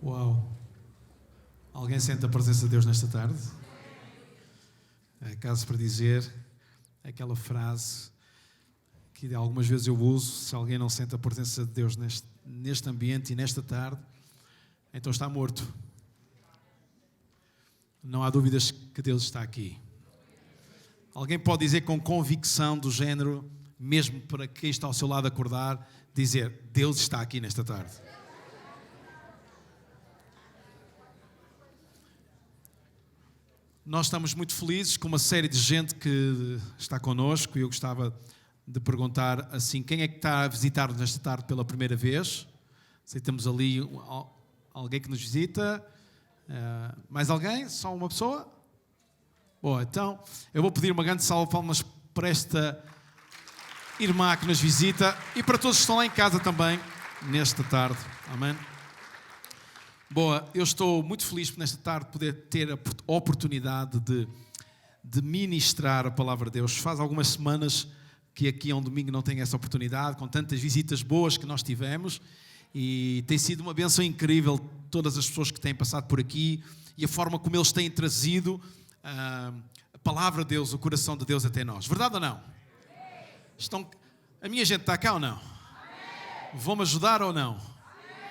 Uau! Alguém sente a presença de Deus nesta tarde? É caso para dizer aquela frase que algumas vezes eu uso: se alguém não sente a presença de Deus neste ambiente e nesta tarde, então está morto. Não há dúvidas que Deus está aqui. Alguém pode dizer com convicção do género, mesmo para quem está ao seu lado acordar, dizer: Deus está aqui nesta tarde. Nós estamos muito felizes com uma série de gente que está connosco e eu gostava de perguntar assim: quem é que está a visitar-nos nesta tarde pela primeira vez? Sei que temos ali alguém que nos visita. Mais alguém? Só uma pessoa? Bom, então eu vou pedir uma grande salva de palmas para esta irmã que nos visita e para todos que estão lá em casa também nesta tarde. Amém? Boa, eu estou muito feliz por nesta tarde poder ter a oportunidade de ministrar a palavra de Deus. Faz algumas semanas que aqui a um domingo não tenho essa oportunidade, com tantas visitas boas que nós tivemos, e tem sido uma bênção incrível todas as pessoas que têm passado por aqui e a forma como eles têm trazido a palavra de Deus, o coração de Deus até nós. Verdade ou não? A minha gente está cá ou não? Vão-me ajudar ou não?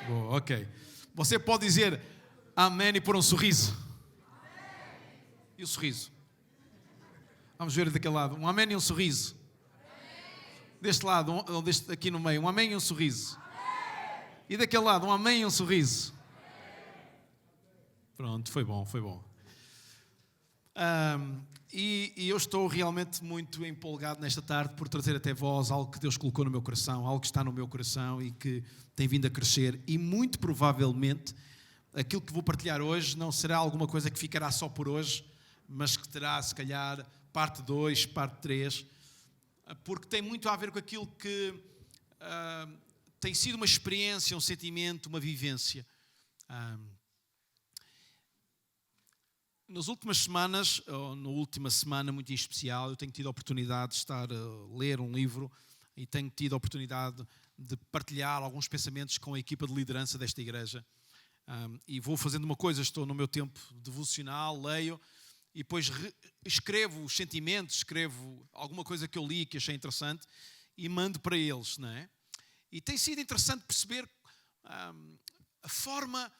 Boa, ok. Você pode dizer amém e pôr um sorriso? Amém. E o sorriso? Vamos ver daquele lado. Um amém e um sorriso. Amém. Deste lado, aqui no meio, um amém e um sorriso. Amém. E daquele lado, um amém e um sorriso. Amém. Pronto, foi bom, foi bom. E eu estou realmente muito empolgado nesta tarde por trazer até vós algo que Deus colocou no meu coração, algo que está no meu coração e que tem vindo a crescer, e muito provavelmente aquilo que vou partilhar hoje não será alguma coisa que ficará só por hoje, mas que terá se calhar parte 2, parte 3, porque tem muito a ver com aquilo que tem sido uma experiência, um sentimento, uma vivência. Nas últimas semanas, ou na última semana muito em especial, eu tenho tido a oportunidade de estar a ler um livro e tenho tido a oportunidade de partilhar alguns pensamentos com a equipa de liderança desta igreja. E vou fazendo uma coisa: estou no meu tempo devocional, leio e depois escrevo os sentimentos, escrevo alguma coisa que eu li que achei interessante e mando para eles, não é? E tem sido interessante perceber a forma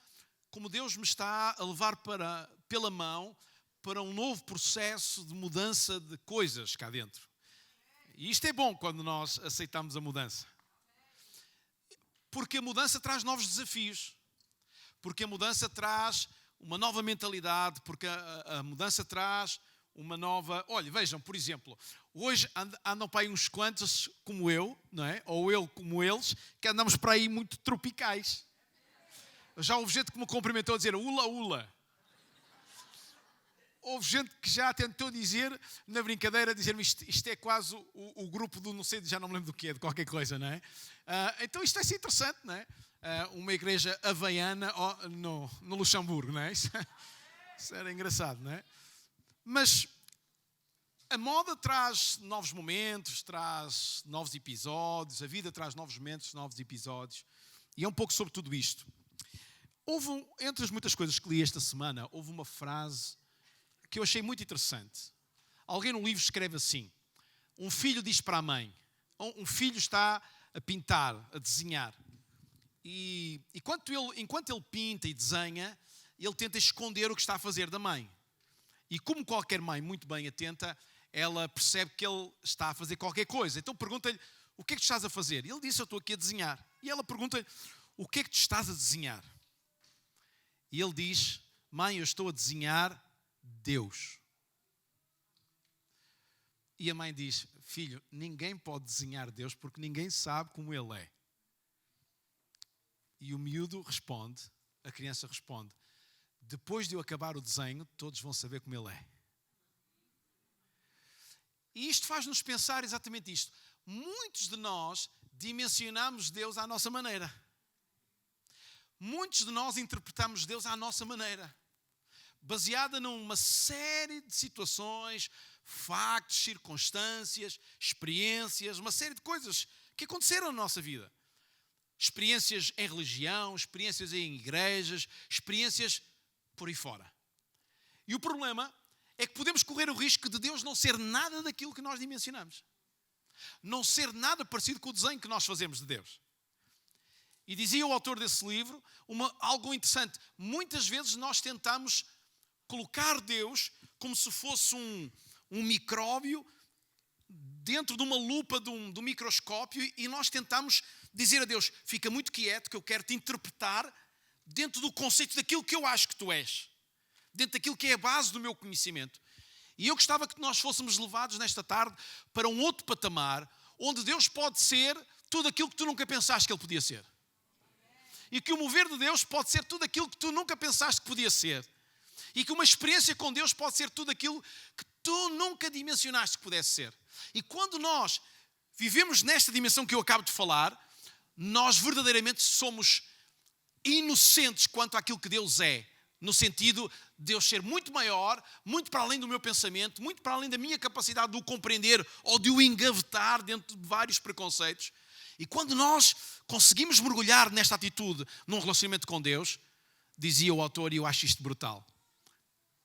como Deus me está a levar pela mão para um novo processo de mudança de coisas cá dentro. E isto é bom quando nós aceitamos a mudança. Porque a mudança traz novos desafios. Porque a mudança traz uma nova mentalidade. Porque a mudança traz uma nova... Olha, vejam, por exemplo, hoje andam para aí uns quantos como eu, não é? Ou eu como eles, que andamos para aí muito tropicais. Já houve gente que me cumprimentou a dizer ula, ula. Houve gente que já tentou dizer, na brincadeira, dizer-me isto é quase o grupo do não sei, já não me lembro do que é, de qualquer coisa, não é? Então isto é interessante, não é? Uma igreja havaiana no Luxemburgo, não é? Isso era engraçado, não é? Mas a moda traz novos momentos, traz novos episódios, a vida traz novos momentos, novos episódios, e é um pouco sobre tudo isto. Entre as muitas coisas que li esta semana, houve uma frase que eu achei muito interessante. Alguém no livro escreve assim: um filho diz para a mãe, um filho está a pintar, a desenhar, e enquanto ele pinta e desenha, ele tenta esconder o que está a fazer da mãe. E como qualquer mãe muito bem atenta, ela percebe que ele está a fazer qualquer coisa. Então pergunta-lhe: o que é que tu estás a fazer? E ele diz: eu estou aqui a desenhar. E ela pergunta-lhe: o que é que tu estás a desenhar? E ele diz: mãe, eu estou a desenhar Deus. E a mãe diz: filho, ninguém pode desenhar Deus porque ninguém sabe como Ele é. E o miúdo responde, a criança responde: depois de eu acabar o desenho, todos vão saber como Ele é. E isto faz-nos pensar exatamente isto. Muitos de nós dimensionamos Deus à nossa maneira. Muitos de nós interpretamos Deus à nossa maneira, baseada numa série de situações, factos, circunstâncias, experiências, uma série de coisas que aconteceram na nossa vida. experiências em religião, experiências em igrejas, experiências por aí fora. E o problema é que podemos correr o risco de Deus não ser nada daquilo que nós dimensionamos. Não ser nada parecido com o desenho que nós fazemos de Deus. E dizia o autor desse livro algo interessante. Muitas vezes nós tentamos colocar Deus como se fosse um micróbio dentro de uma lupa do microscópio, e nós tentamos dizer a Deus: fica muito quieto que eu quero te interpretar dentro do conceito daquilo que eu acho que tu és, dentro daquilo que é a base do meu conhecimento. E eu gostava que nós fôssemos levados nesta tarde para um outro patamar, onde Deus pode ser tudo aquilo que tu nunca pensaste que Ele podia ser. E que o mover de Deus pode ser tudo aquilo que tu nunca pensaste que podia ser. E que uma experiência com Deus pode ser tudo aquilo que tu nunca dimensionaste que pudesse ser. E quando nós vivemos nesta dimensão que eu acabo de falar, nós verdadeiramente somos inocentes quanto àquilo que Deus é. No sentido de Deus ser muito maior, muito para além do meu pensamento, muito para além da minha capacidade de o compreender ou de o engavetar dentro de vários preconceitos. E quando nós conseguimos mergulhar nesta atitude, num relacionamento com Deus, dizia o autor, e eu acho isto brutal,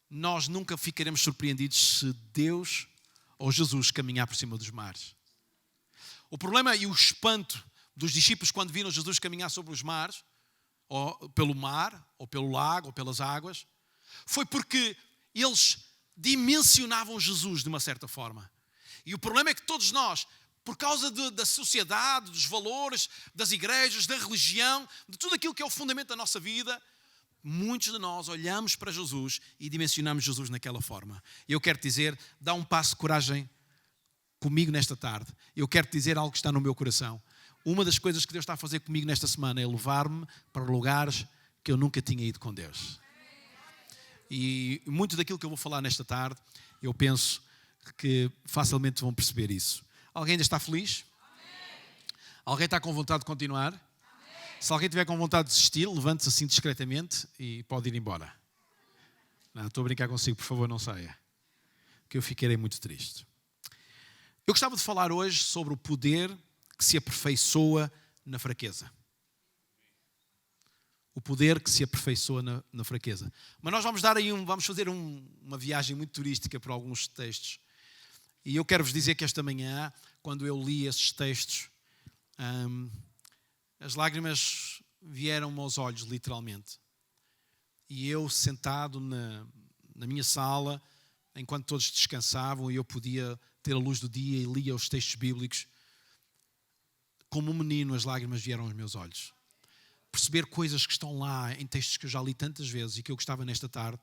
nós nunca ficaremos surpreendidos se Deus ou Jesus caminhar por cima dos mares. O problema e o espanto dos discípulos quando viram Jesus caminhar sobre os mares, ou pelo mar, ou pelo lago, ou pelas águas, foi porque eles dimensionavam Jesus de uma certa forma. E o problema é que todos nós, por causa da sociedade, dos valores, das igrejas, da religião, de tudo aquilo que é o fundamento da nossa vida, muitos de nós olhamos para Jesus e dimensionamos Jesus naquela forma. Eu quero te dizer, dá um passo de coragem comigo nesta tarde. Eu quero te dizer algo que está no meu coração. Uma das coisas que Deus está a fazer comigo nesta semana é levar-me para lugares que eu nunca tinha ido com Deus. E muito daquilo que eu vou falar nesta tarde, eu penso que facilmente vão perceber isso. Alguém ainda está feliz? Alguém está com vontade de continuar? Se alguém tiver com vontade de desistir, levante-se assim discretamente e pode ir embora. Não, estou a brincar consigo, por favor, não saia, que eu ficarei muito triste. Eu gostava de falar hoje sobre o poder que se aperfeiçoa na fraqueza. O poder que se aperfeiçoa na fraqueza. Mas nós vamos fazer uma viagem muito turística por alguns textos. E eu quero vos dizer que esta manhã, quando eu li esses textos, as lágrimas vieram-me aos olhos, literalmente. E eu, sentado na minha sala, enquanto todos descansavam, e eu podia ter a luz do dia e lia os textos bíblicos, como um menino, as lágrimas vieram aos meus olhos. Perceber coisas que estão lá em textos que eu já li tantas vezes e que eu gostava nesta tarde,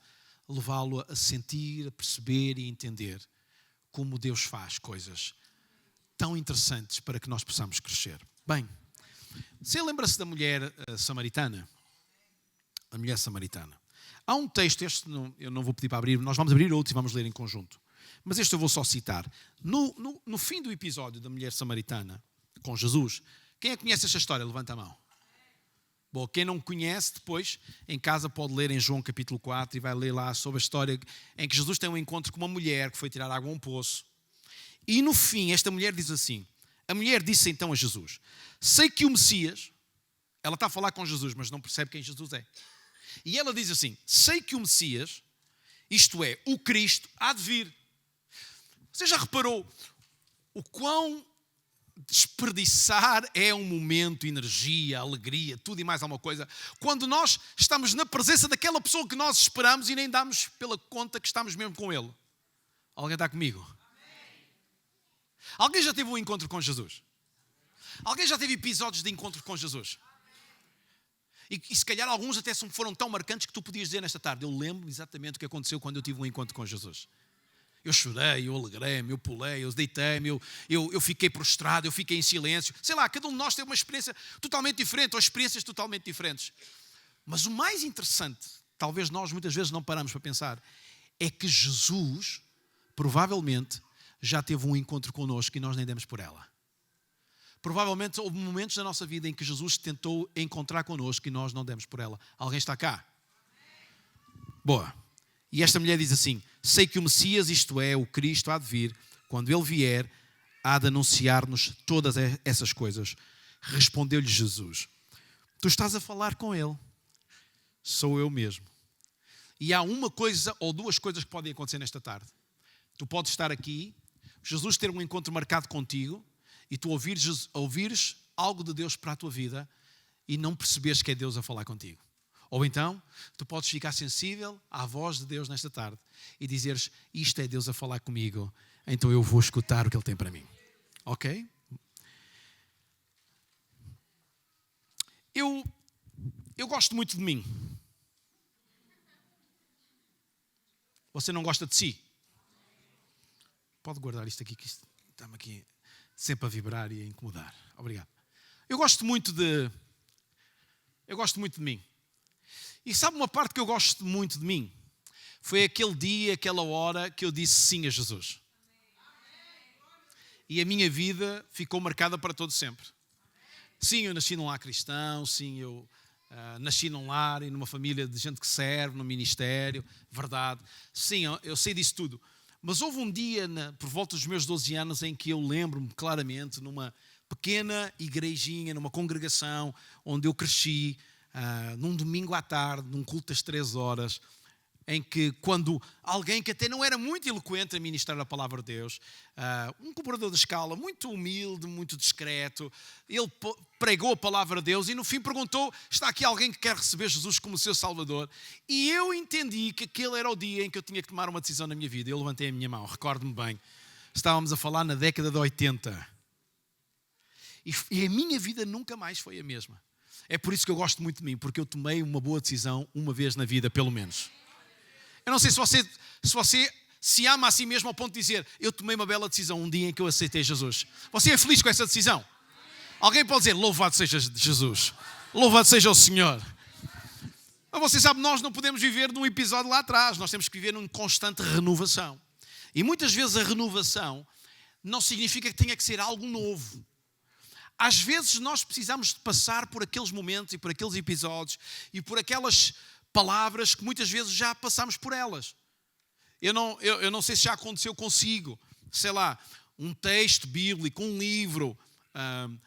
levá-lo a sentir, a perceber e a entender como Deus faz coisas tão interessantes para que nós possamos crescer. Bem, você lembra-se da mulher samaritana? A mulher samaritana. Há um texto, eu não vou pedir para abrir, nós vamos abrir outro e vamos ler em conjunto. Mas este eu vou só citar. No fim do episódio da mulher samaritana, com Jesus, quem é que conhece esta história? Levanta a mão. Bom, quem não conhece, depois, em casa pode ler em João capítulo 4 e vai ler lá sobre a história em que Jesus tem um encontro com uma mulher que foi tirar água a um poço. E no fim, esta mulher diz assim, a mulher disse então a Jesus, sei que o Messias, ela está a falar com Jesus, mas não percebe quem Jesus é. E ela diz assim, sei que o Messias, isto é, o Cristo, há de vir. Você já reparou o quão desperdiçar é um momento, energia, alegria, tudo e mais alguma coisa, quando nós estamos na presença daquela pessoa que nós esperamos e nem damos pela conta que estamos mesmo com ele? Alguém está comigo? Amém. Alguém já teve um encontro com Jesus? Alguém já teve episódios de encontro com Jesus? E se calhar alguns até foram tão marcantes que tu podias dizer nesta tarde, eu lembro exatamente o que aconteceu quando eu tive um encontro com Jesus. Eu chorei, eu alegrei-me, eu pulei, eu deitei-me, eu fiquei prostrado, eu fiquei em silêncio. Sei lá, cada um de nós teve uma experiência totalmente diferente, ou experiências totalmente diferentes. Mas o mais interessante, talvez nós muitas vezes não paramos para pensar, é que Jesus, provavelmente, já teve um encontro connosco e nós nem demos por ela. Provavelmente houve momentos da nossa vida em que Jesus tentou encontrar connosco e nós não demos por ela. Alguém está cá? Boa. E esta mulher diz assim, sei que o Messias, isto é, o Cristo, há de vir. Quando ele vier, há de anunciar-nos todas essas coisas. Respondeu-lhe Jesus, Tu estás a falar com Ele. Sou eu mesmo. E há uma coisa ou duas coisas que podem acontecer nesta tarde. Tu podes estar aqui, Jesus ter um encontro marcado contigo e tu ouvires algo de Deus para a tua vida e não perceberes que é Deus a falar contigo. Ou então, tu podes ficar sensível à voz de Deus nesta tarde e dizeres, isto é Deus a falar comigo, então eu vou escutar o que Ele tem para mim. Ok? Eu gosto muito de mim. Você não gosta de si? Pode guardar isto aqui, que isto está-me aqui sempre a vibrar e a incomodar. Obrigado. Eu gosto muito de mim. E sabe uma parte que eu gosto muito de mim? Foi aquele dia, aquela hora que eu disse sim a Jesus. E a minha vida ficou marcada para todo sempre. Sim, eu nasci num lar cristão, sim, eu nasci num lar e numa família de gente que serve, no ministério, verdade. Sim, eu sei disso tudo. Mas houve um dia, por volta dos meus 12 anos, em que eu lembro-me claramente, numa pequena igrejinha, numa congregação, onde eu cresci, num domingo à tarde, num culto das 3 horas, em que quando alguém que até não era muito eloquente a ministrar a palavra de Deus, um cobrador de escala, muito humilde, muito discreto, ele pregou a palavra de Deus e no fim perguntou, está aqui alguém que quer receber Jesus como seu Salvador? E eu entendi que aquele era o dia em que eu tinha que tomar uma decisão na minha vida. Eu levantei a minha mão, recordo-me bem. Estávamos a falar na década de 80. E a minha vida nunca mais foi a mesma. É por isso que eu gosto muito de mim, porque eu tomei uma boa decisão uma vez na vida, pelo menos. Eu não sei se você se ama a si mesmo ao ponto de dizer, eu tomei uma bela decisão um dia em que eu aceitei Jesus. Você é feliz com essa decisão? Alguém pode dizer, louvado seja Jesus. Louvado seja o Senhor. Mas você sabe, nós não podemos viver num episódio lá atrás. Nós temos que viver numa constante renovação. E muitas vezes a renovação não significa que tenha que ser algo novo. Às vezes nós precisamos de passar por aqueles momentos e por aqueles episódios e por aquelas palavras que muitas vezes já passamos por elas. Eu não sei se já aconteceu consigo, sei lá, um texto bíblico, um livro,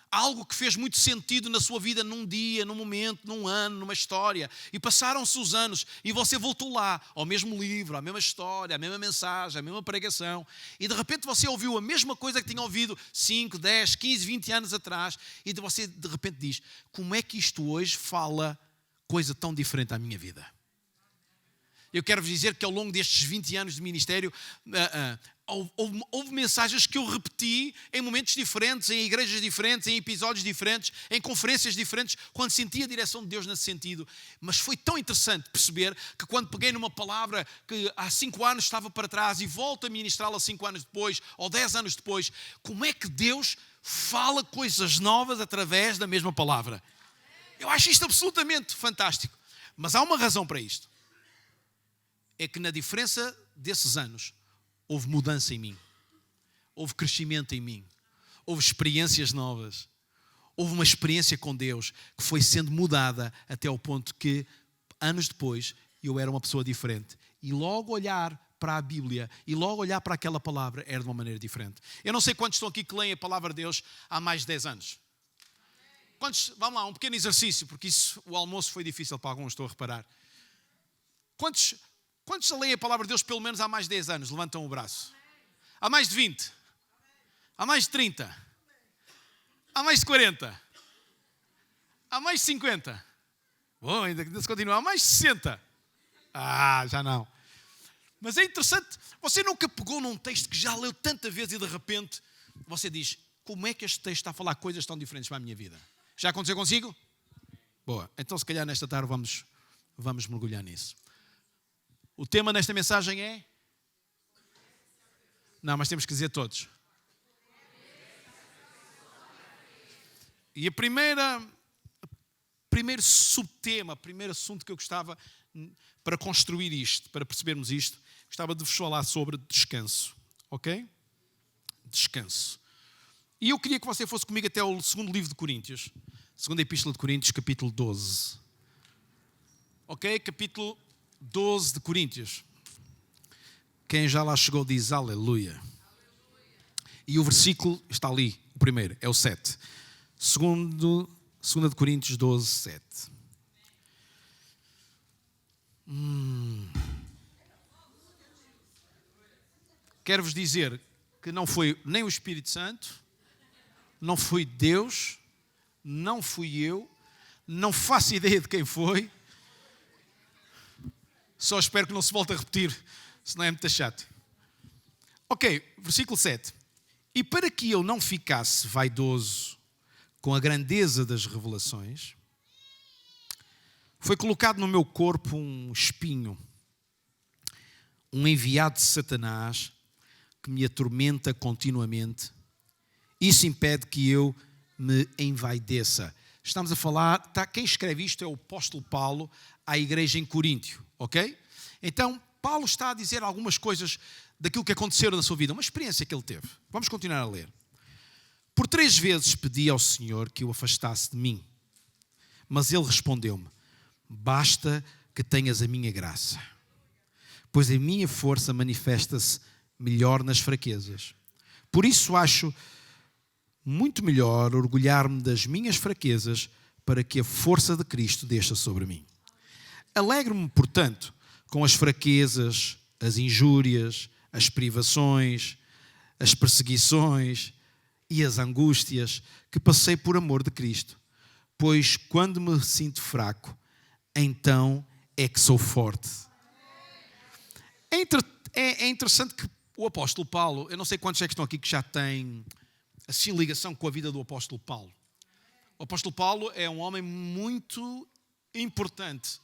algo que fez muito sentido na sua vida num dia, num momento, num ano, numa história, e passaram-se os anos e você voltou lá ao mesmo livro, à mesma história, à mesma mensagem, à mesma pregação, e de repente você ouviu a mesma coisa que tinha ouvido 5, 10, 15, 20 anos atrás, e você de repente diz, como é que isto hoje fala coisa tão diferente à minha vida? Eu quero vos dizer que ao longo destes 20 anos de ministério, houve mensagens que eu repeti em momentos diferentes, em igrejas diferentes, em episódios diferentes, em conferências diferentes, quando senti a direção de Deus nesse sentido. Mas foi tão interessante perceber que quando peguei numa palavra que há 5 anos estava para trás e volto a ministrá-la 5 anos depois, ou 10 anos depois, como é que Deus fala coisas novas através da mesma palavra? Eu acho isto absolutamente fantástico. Mas há uma razão para isto. É que na diferença desses anos, houve mudança em mim. Houve crescimento em mim. Houve experiências novas. Houve uma experiência com Deus que foi sendo mudada até ao ponto que, anos depois, eu era uma pessoa diferente. E logo olhar para a Bíblia e logo olhar para aquela palavra era de uma maneira diferente. Eu não sei quantos estão aqui que leem a palavra de Deus há mais de 10 anos. Quantos? Vamos lá, um pequeno exercício, porque o almoço foi difícil para alguns, estou a reparar. Quantos leem a palavra de Deus pelo menos há mais de 10 anos? Levantam o braço. Há mais de 20? Há mais de 30? Há mais de 40? Há mais de 50? Bom, ainda se continua. Há mais de 60? Já não. Mas é interessante, você nunca pegou num texto que já leu tanta vez e de repente você diz, como é que este texto está a falar coisas tão diferentes para a minha vida? Já aconteceu consigo? Boa, então se calhar nesta tarde vamos mergulhar nisso. O tema nesta mensagem é? Não, mas temos que dizer todos. E o primeiro subtema, o primeiro assunto que eu gostava para construir isto, para percebermos isto, gostava de vos falar sobre descanso. Ok? Descanso. E eu queria que você fosse comigo até o segundo livro de Coríntios. Segunda Epístola de Coríntios, capítulo 12. Ok? Capítulo 12 de Coríntios. Quem já lá chegou diz aleluia. E o versículo está ali, o primeiro, é o 7. 2 de Coríntios 12, 7. Quero-vos dizer que não foi nem o Espírito Santo, não foi Deus, não fui eu, não faço ideia de quem foi. Só espero que não se volte a repetir, senão é muito chato. Ok, versículo 7. E para que eu não ficasse vaidoso com a grandeza das revelações, foi colocado no meu corpo um espinho, um enviado de Satanás, que me atormenta continuamente. Isso impede que eu me envaideça. Estamos a falar, quem escreve isto é o apóstolo Paulo à igreja em Coríntio, ok? Então, Paulo está a dizer algumas coisas daquilo que aconteceu na sua vida, uma experiência que ele teve. Vamos continuar a ler. Por 3 vezes pedi ao Senhor que o afastasse de mim, mas ele respondeu-me: basta que tenhas a minha graça, pois a minha força manifesta-se melhor nas fraquezas. Por isso acho muito melhor orgulhar-me das minhas fraquezas, para que a força de Cristo desça sobre mim. Alegro-me, portanto, com as fraquezas, as injúrias, as privações, as perseguições e as angústias que passei por amor de Cristo, pois quando me sinto fraco, então é que sou forte. É interessante que o apóstolo Paulo, eu não sei quantos é que estão aqui que já têm assim ligação com a vida do apóstolo Paulo. O apóstolo Paulo é um homem muito importante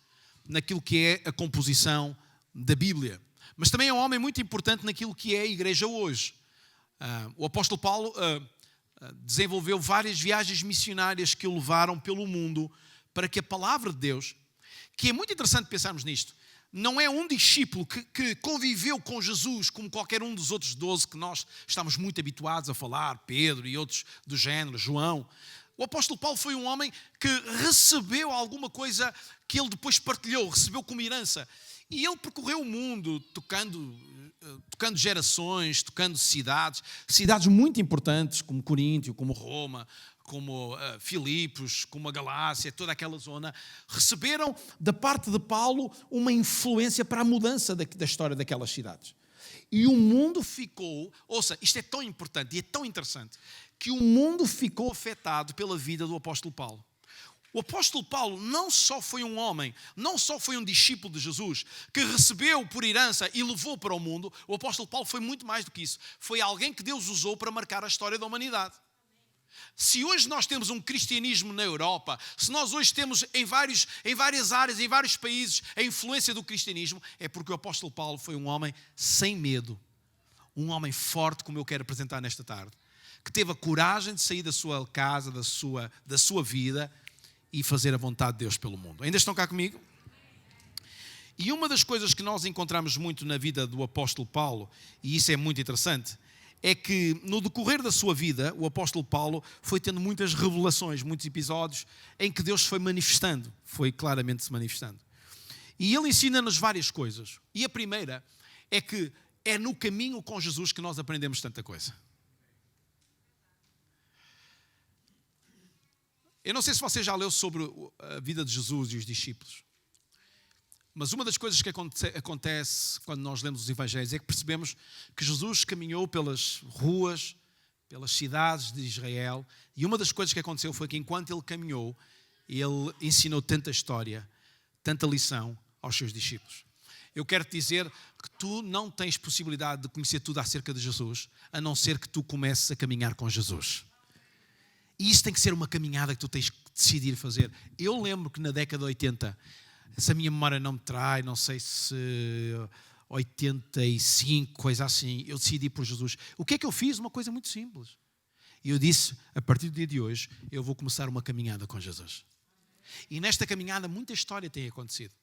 naquilo que é a composição da Bíblia, mas também é um homem muito importante naquilo que é a igreja hoje. O apóstolo Paulo desenvolveu várias viagens missionárias que o levaram pelo mundo para que a palavra de Deus, que é muito interessante pensarmos nisto, não é um discípulo que conviveu com Jesus como qualquer um dos outros 12 que nós estamos muito habituados a falar, Pedro e outros do género, João. O apóstolo Paulo foi um homem que recebeu alguma coisa que ele depois partilhou, recebeu como herança. E ele percorreu o mundo tocando gerações, tocando cidades muito importantes, como Coríntio, como Roma, como Filipos, como a Galácia, toda aquela zona, receberam da parte de Paulo uma influência para a mudança da história daquelas cidades. E o mundo ficou, ouça, isto é tão importante e é tão interessante, que o mundo ficou afetado pela vida do apóstolo Paulo. O apóstolo Paulo não só foi um homem, não só foi um discípulo de Jesus, que recebeu por herança e levou para o mundo. O apóstolo Paulo foi muito mais do que isso. Foi alguém que Deus usou para marcar a história da humanidade. Se hoje nós temos um cristianismo na Europa, se nós hoje temos em várias áreas, em vários países, a influência do cristianismo, é porque o apóstolo Paulo foi um homem sem medo, um homem forte, como eu quero apresentar nesta tarde, que teve a coragem de sair da sua casa, da sua vida e fazer a vontade de Deus pelo mundo. Ainda estão cá comigo? E uma das coisas que nós encontramos muito na vida do apóstolo Paulo, e isso é muito interessante, é que no decorrer da sua vida, o apóstolo Paulo foi tendo muitas revelações, muitos episódios em que Deus foi manifestando, foi claramente se manifestando. E ele ensina-nos várias coisas. E a primeira é que é no caminho com Jesus que nós aprendemos tanta coisa. Eu não sei se você já leu sobre a vida de Jesus e os discípulos, mas uma das coisas que acontece quando nós lemos os evangelhos é que percebemos que Jesus caminhou pelas ruas, pelas cidades de Israel, e uma das coisas que aconteceu foi que enquanto ele caminhou, ele ensinou tanta história, tanta lição aos seus discípulos. Eu quero te dizer que tu não tens possibilidade de conhecer tudo acerca de Jesus, a não ser que tu comeces a caminhar com Jesus. E isso tem que ser uma caminhada que tu tens que decidir fazer. Eu lembro que na década de 80, se a minha memória não me trai, não sei se 85, coisa assim, eu decidi por Jesus. O que é que eu fiz? Uma coisa muito simples. E eu disse, a partir do dia de hoje, eu vou começar uma caminhada com Jesus. E nesta caminhada muita história tem acontecido.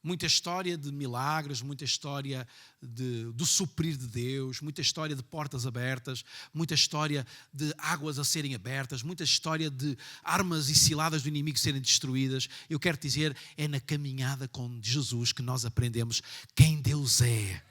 Muita história de milagres, muita história do suprir de Deus, muita história de portas abertas, muita história de águas a serem abertas, muita história de armas e ciladas do inimigo serem destruídas. Eu quero dizer, é na caminhada com Jesus que nós aprendemos quem Deus é.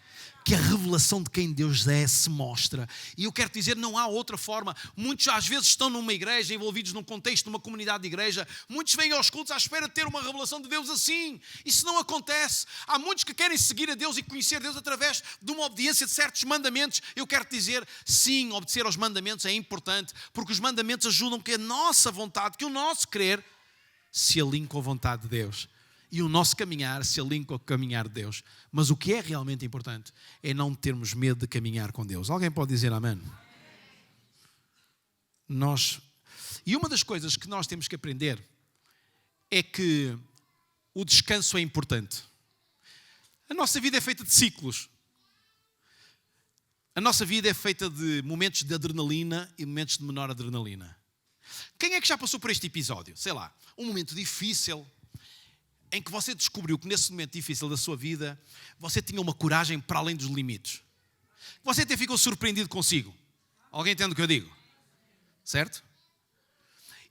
que a revelação de quem Deus é se mostra. E eu quero dizer, não há outra forma. Muitos às vezes estão numa igreja, envolvidos num contexto, numa comunidade de igreja. Muitos vêm aos cultos à espera de ter uma revelação de Deus assim. Isso não acontece. Há muitos que querem seguir a Deus e conhecer Deus através de uma obediência de certos mandamentos. Eu quero dizer, sim, obedecer aos mandamentos é importante, porque os mandamentos ajudam que a nossa vontade, que o nosso querer se alinhe com a vontade de Deus. E o nosso caminhar se alinha com o caminhar de Deus. Mas o que é realmente importante é não termos medo de caminhar com Deus. Alguém pode dizer amém? E uma das coisas que nós temos que aprender é que o descanso é importante. A nossa vida é feita de ciclos. A nossa vida é feita de momentos de adrenalina e momentos de menor adrenalina. Quem é que já passou por este episódio? Sei lá, um momento difícil, em que você descobriu que nesse momento difícil da sua vida, você tinha uma coragem para além dos limites. Você até ficou surpreendido consigo. Alguém entende o que eu digo? Certo?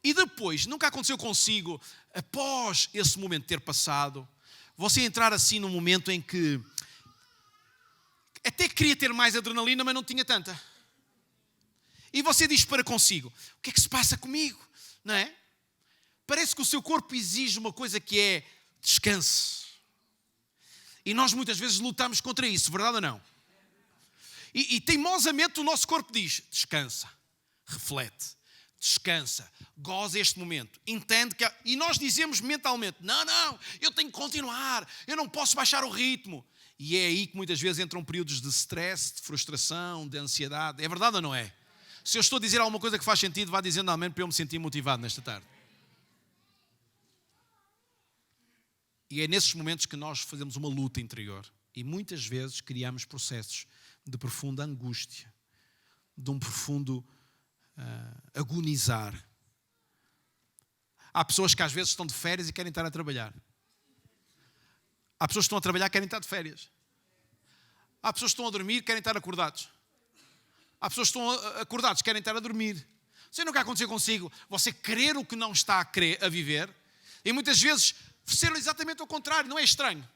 E depois, nunca aconteceu consigo, após esse momento ter passado, você entrar assim num momento em que até queria ter mais adrenalina, mas não tinha tanta. E você diz para consigo, o que é que se passa comigo? Não é? Parece que o seu corpo exige uma coisa que é descanse. E nós muitas vezes lutamos contra isso, verdade ou não? E teimosamente o nosso corpo diz, descansa, reflete, descansa, goza este momento, entende que... E nós dizemos mentalmente, não, eu tenho que continuar, eu não posso baixar o ritmo. E é aí que muitas vezes entram períodos de stress, de frustração, de ansiedade. É verdade ou não é? Se eu estou a dizer alguma coisa que faz sentido, vá dizendo amém para eu me sentir motivado nesta tarde. E é nesses momentos que nós fazemos uma luta interior. E muitas vezes criamos processos de profunda angústia, de um profundo agonizar. Há pessoas que às vezes estão de férias e querem estar a trabalhar. Há pessoas que estão a trabalhar e querem estar de férias. Há pessoas que estão a dormir e querem estar acordados. Há pessoas que estão acordados e querem estar a dormir. Sei nunca aconteceu consigo você querer o que não está a viver e muitas vezes ser exatamente o contrário, não é estranho?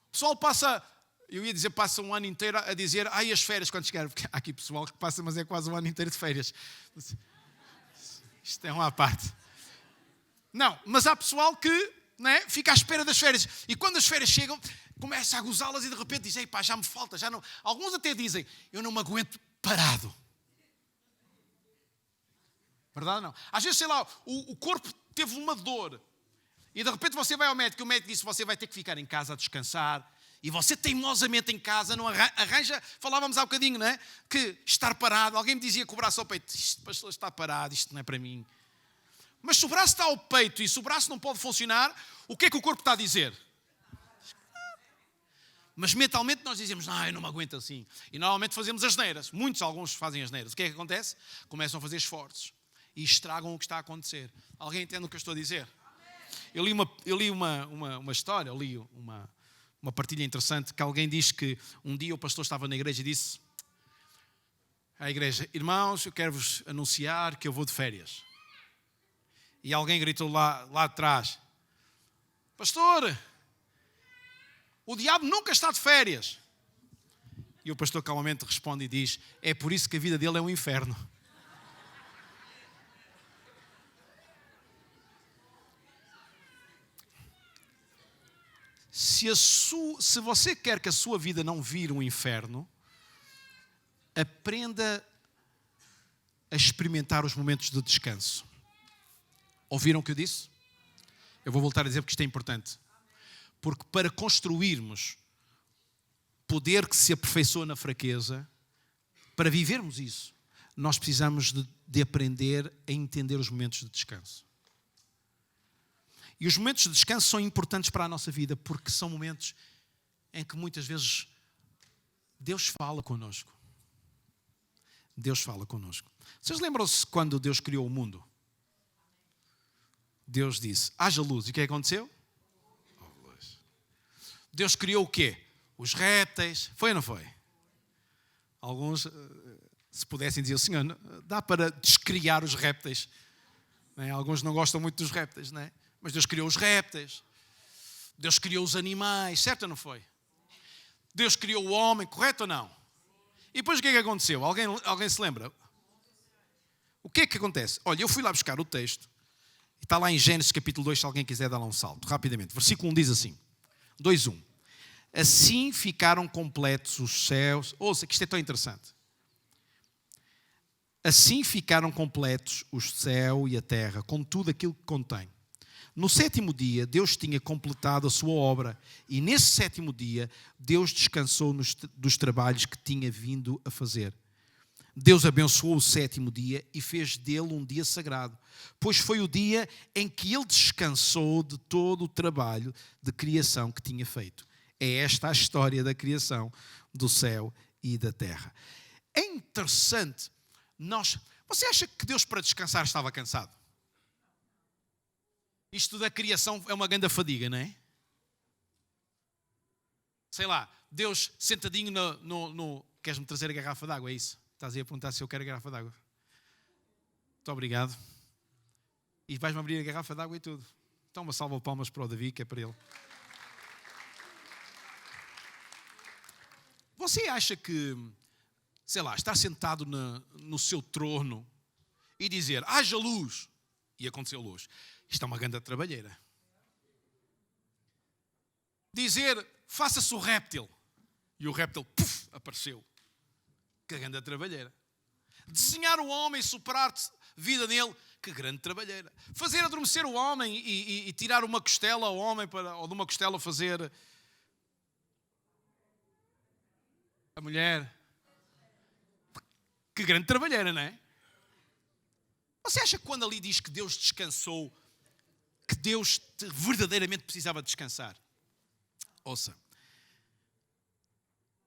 O pessoal passa, eu ia dizer passa um ano inteiro a dizer, as férias quando chegar, porque há aqui pessoal que passa, mas é quase um ano inteiro de férias. Isto é uma à parte. Não, mas há pessoal que fica à espera das férias e quando as férias chegam, começa a gozá-las e de repente diz, já me falta, já não. Alguns até dizem, eu não me aguento parado. Verdade ou não? Às vezes, sei lá, o corpo teve uma dor. E de repente você vai ao médico e o médico disse que você vai ter que ficar em casa a descansar. E você teimosamente em casa não arranja, falávamos há bocadinho, não é? Que estar parado, alguém me dizia que o braço ao peito, isto pastor está parado, isto não é para mim. Mas se o braço está ao peito e se o braço não pode funcionar, o que é que o corpo está a dizer? Mas mentalmente nós dizemos, eu não me aguento assim. E normalmente fazemos asneiras, alguns fazem asneiras. O que é que acontece? Começam a fazer esforços e estragam o que está a acontecer. Alguém entende o que eu estou a dizer? Eu li uma história, eu li uma partilha interessante, que alguém diz que um dia o pastor estava na igreja e disse à igreja, irmãos, eu quero-vos anunciar que eu vou de férias. E alguém gritou lá atrás, pastor, o diabo nunca está de férias. E o pastor calmamente responde e diz, é por isso que a vida dele é um inferno. Se você quer que a sua vida não vire um inferno, aprenda a experimentar os momentos de descanso. Ouviram o que eu disse? Eu vou voltar a dizer porque isto é importante. Porque para construirmos poder que se aperfeiçoa na fraqueza, para vivermos isso, nós precisamos de aprender a entender os momentos de descanso. E os momentos de descanso são importantes para a nossa vida, porque são momentos em que muitas vezes Deus fala connosco. Deus fala connosco. Vocês lembram-se quando Deus criou o mundo? Deus disse, haja luz. E o que aconteceu? Deus criou o quê? Os répteis. Foi ou não foi? Alguns, se pudessem dizer, Senhor, dá para descriar os répteis. Alguns não gostam muito dos répteis, não é? Mas Deus criou os répteis. Deus criou os animais. Certo ou não foi? Deus criou o homem, correto ou não? E depois o que é que aconteceu? Alguém se lembra? O que é que acontece? Olha, eu fui lá buscar o texto. Está lá em Gênesis capítulo 2, se alguém quiser dar lá um salto, rapidamente. Versículo 1 diz assim, 2:1. Assim ficaram completos os céus. Ouça, que isto é tão interessante. Assim ficaram completos o céu e a terra, com tudo aquilo que contém. No sétimo dia, Deus tinha completado a sua obra. E nesse sétimo dia, Deus descansou dos trabalhos que tinha vindo a fazer. Deus abençoou o sétimo dia e fez dele um dia sagrado, pois foi o dia em que ele descansou de todo o trabalho de criação que tinha feito. É esta a história da criação do céu e da terra. É interessante. Você acha que Deus para descansar estava cansado? Isto da criação é uma grande fadiga, não é? Sei lá, Deus sentadinho no... Queres-me trazer a garrafa d'água, é isso? Estás aí a perguntar se eu quero a garrafa d'água. Muito obrigado. E vais-me abrir a garrafa d'água e tudo. Então uma salva de palmas para o Davi, que é para ele. Você acha que, sei lá, estar sentado no seu trono e dizer, haja luz, e aconteceu luz, isto é uma grande trabalheira. Dizer, faça-se o réptil, e o réptil, puf, apareceu. Que grande trabalheira. Desenhar o homem e soprar vida nele, que grande trabalheira. Fazer adormecer o homem e tirar uma costela ao homem, ou de uma costela fazer a mulher. Que grande trabalheira, não é? Você acha que quando ali diz que Deus descansou, que Deus verdadeiramente precisava descansar? Ouça.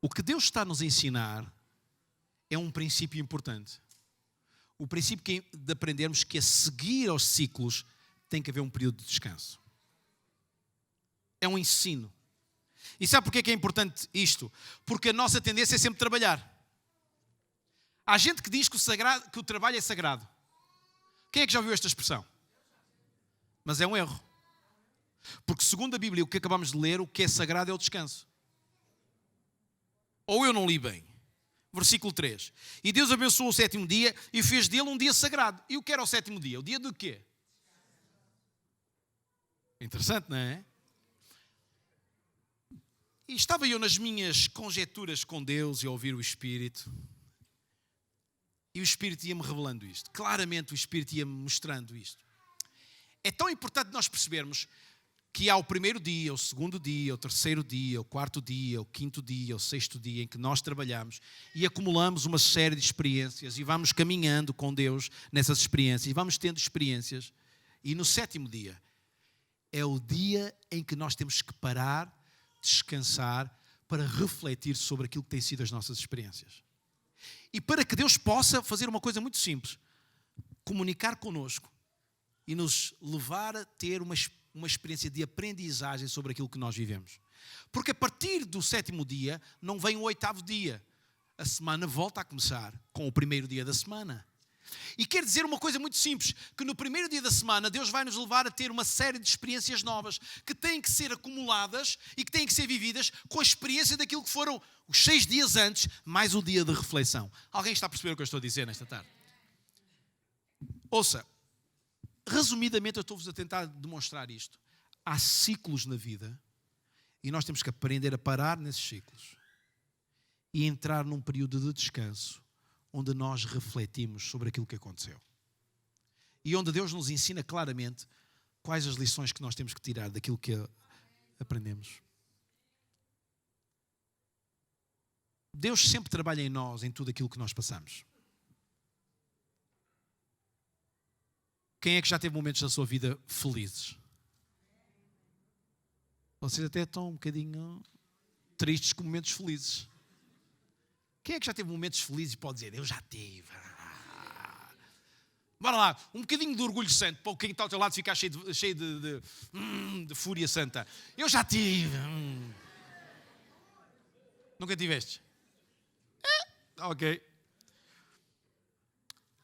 O que Deus está a nos ensinar é um princípio importante. O princípio de aprendermos que a seguir aos ciclos tem que haver um período de descanso. É um ensino. E sabe porquê que é importante isto? Porque a nossa tendência é sempre trabalhar. Há gente que diz que o trabalho é sagrado. Quem é que já ouviu esta expressão? Mas é um erro. Porque segundo a Bíblia, o que acabamos de ler, o que é sagrado é o descanso. Ou eu não li bem. Versículo 3. E Deus abençoou o sétimo dia e fez dele um dia sagrado. E o que era o sétimo dia? O dia do quê? Interessante, não é? E estava eu nas minhas conjecturas com Deus e a ouvir o Espírito. E o Espírito ia-me revelando isto. Claramente o Espírito ia-me mostrando isto. É tão importante nós percebermos que há o primeiro dia, o segundo dia, o terceiro dia, o quarto dia, o quinto dia, o sexto dia em que nós trabalhamos e acumulamos uma série de experiências e vamos caminhando com Deus nessas experiências e vamos tendo experiências. E no sétimo dia é o dia em que nós temos que parar, descansar, para refletir sobre aquilo que têm sido as nossas experiências. E para que Deus possa fazer uma coisa muito simples, comunicar connosco e nos levar a ter uma experiência de aprendizagem sobre aquilo que nós vivemos. Porque a partir do sétimo dia, não vem o oitavo dia. A semana volta a começar com o primeiro dia da semana. E quer dizer uma coisa muito simples, que no primeiro dia da semana Deus vai nos levar a ter uma série de experiências novas que têm que ser acumuladas e que têm que ser vividas com a experiência daquilo que foram os 6 dias antes, mais o dia de reflexão. Alguém está a perceber o que eu estou a dizer nesta tarde? Ouça, resumidamente eu estou-vos a tentar demonstrar isto. Há ciclos na vida e nós temos que aprender a parar nesses ciclos e entrar num período de descanso onde nós refletimos sobre aquilo que aconteceu. E onde Deus nos ensina claramente quais as lições que nós temos que tirar daquilo que aprendemos. Deus sempre trabalha em nós, em tudo aquilo que nós passamos. Quem é que já teve momentos da sua vida felizes? Vocês até estão um bocadinho tristes com momentos felizes. Quem é que já teve momentos felizes e pode dizer, eu já tive. Bora lá, um bocadinho de orgulho santo, para quem está ao teu lado ficar cheio de fúria santa. Eu já tive. Nunca tiveste? Ok.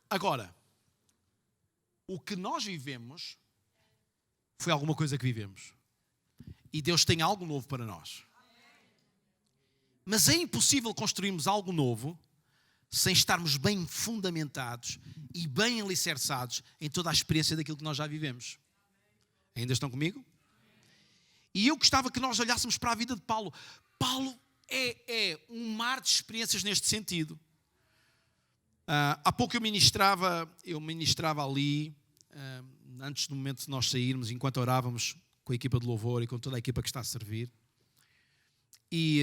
Agora, o que nós vivemos foi alguma coisa que vivemos. E Deus tem algo novo para nós. Mas é impossível construirmos algo novo sem estarmos bem fundamentados e bem alicerçados em toda a experiência daquilo que nós já vivemos. Ainda estão comigo? E eu gostava que nós olhássemos para a vida de Paulo. Paulo é um mar de experiências neste sentido. Há pouco eu ministrava ali, antes do momento de nós sairmos, enquanto orávamos com a equipa de louvor e com toda a equipa que está a servir. E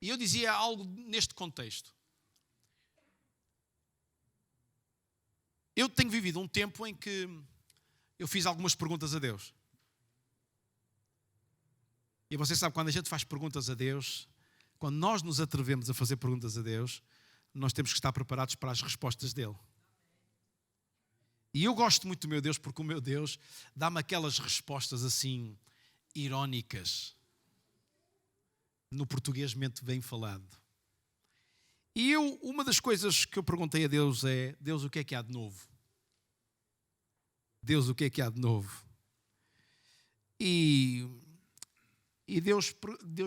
eu dizia algo neste contexto. Eu tenho vivido um tempo em que eu fiz algumas perguntas a Deus. E você sabe, quando a gente faz perguntas a Deus, quando nós nos atrevemos a fazer perguntas a Deus, nós temos que estar preparados para as respostas dele. E eu gosto muito do meu Deus, porque o meu Deus dá-me aquelas respostas assim, irónicas, no português mente bem falado. E uma das coisas que eu perguntei a Deus é: Deus, o que é que há de novo? Deus, o que é que há de novo? E Deus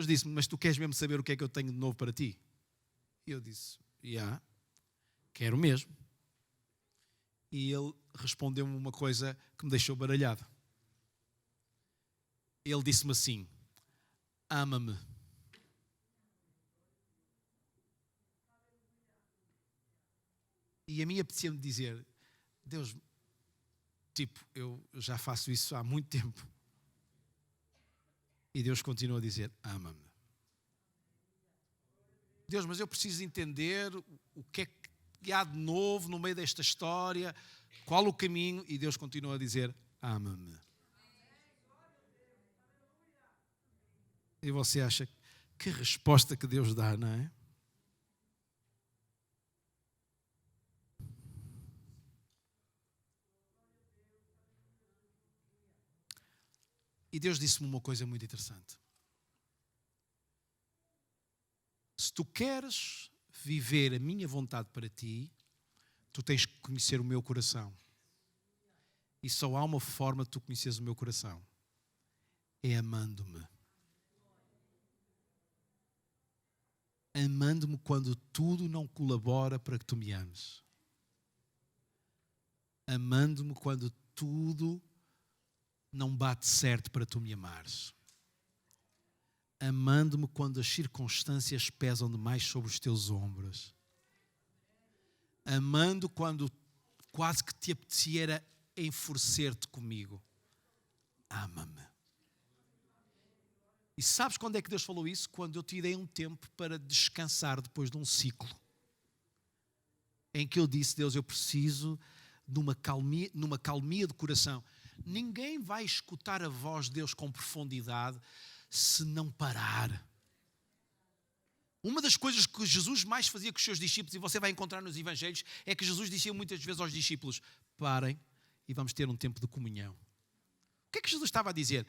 disse-me: mas tu queres mesmo saber o que é que eu tenho de novo para ti? E eu disse: quero mesmo. E ele respondeu-me uma coisa que me deixou baralhado. Ele disse-me assim: ama-me. E a mim apetecia-me dizer: Deus, eu já faço isso há muito tempo. E Deus continua a dizer: ama-me. Deus, mas eu preciso entender o que é que há de novo no meio desta história, qual o caminho. E Deus continua a dizer: ama-me. E você acha que resposta que Deus dá, não é? E Deus disse-me uma coisa muito interessante. Se tu queres viver a minha vontade para ti, tu tens que conhecer o meu coração. E só há uma forma de tu conheceres o meu coração: é amando-me. Amando-me quando tudo não colabora para que tu me ames. Amando-me quando tudo não bate certo para tu me amares. Amando-me quando as circunstâncias pesam demais sobre os teus ombros. Amando quando quase que te apetecia enfurecer-te comigo. Ama-me. E sabes quando é que Deus falou isso? Quando eu tirei um tempo para descansar depois de um ciclo. Em que eu disse: Deus, eu preciso de uma calmia de coração. Ninguém vai escutar a voz de Deus com profundidade se não parar. Uma das coisas que Jesus mais fazia com os seus discípulos, e você vai encontrar nos evangelhos, é que Jesus dizia muitas vezes aos discípulos: parem e vamos ter um tempo de comunhão. O que é que Jesus estava a dizer?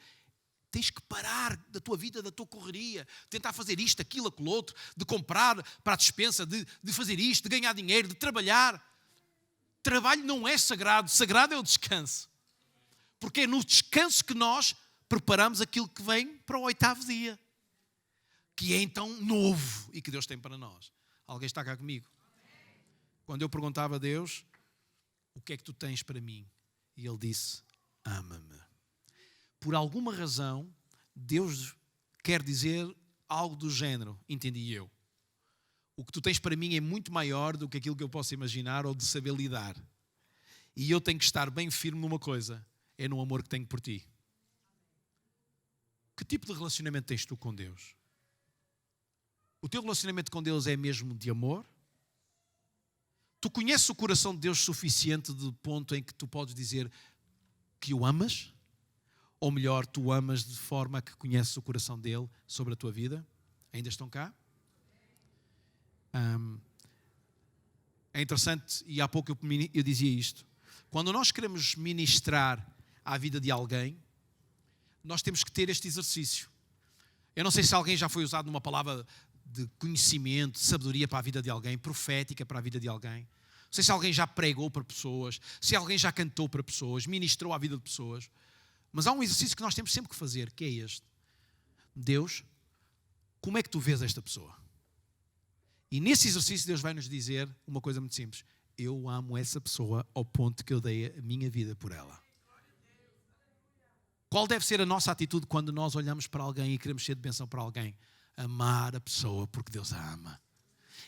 Tens que parar da tua vida, da tua correria, tentar fazer isto, aquilo, aquilo outro, de comprar para a despensa, de fazer isto, de ganhar dinheiro, de trabalhar. Trabalho não é sagrado, sagrado é o descanso. Porque é no descanso que nós preparamos aquilo que vem para o 8º dia. Que é então novo e que Deus tem para nós. Alguém está cá comigo? Quando eu perguntava a Deus: o que é que tu tens para mim? E Ele disse: ama-me. Por alguma razão, Deus quer dizer algo do género, entendi eu. O que tu tens para mim é muito maior do que aquilo que eu posso imaginar ou de saber lidar. E eu tenho que estar bem firme numa coisa: é no amor que tenho por ti. Que tipo de relacionamento tens tu com Deus? O teu relacionamento com Deus é mesmo de amor? Tu conheces o coração de Deus suficiente de ponto em que tu podes dizer que o amas? Ou melhor, tu o amas de forma que conheces o coração dele sobre a tua vida? Ainda estão cá? É interessante, e há pouco eu dizia isto. Quando nós queremos ministrar à vida de alguém, nós temos que ter este exercício. Eu não sei se alguém já foi usado numa palavra de conhecimento, de sabedoria para a vida de alguém, profética para a vida de alguém. Não sei se alguém já pregou para pessoas, se alguém já cantou para pessoas, ministrou à vida de pessoas. Mas há um exercício que nós temos sempre que fazer, que é este. Deus, como é que tu vês esta pessoa? E nesse exercício Deus vai nos dizer uma coisa muito simples. Eu amo essa pessoa ao ponto que eu dei a minha vida por ela. Qual deve ser a nossa atitude quando nós olhamos para alguém e queremos ser de bênção para alguém? Amar a pessoa porque Deus a ama.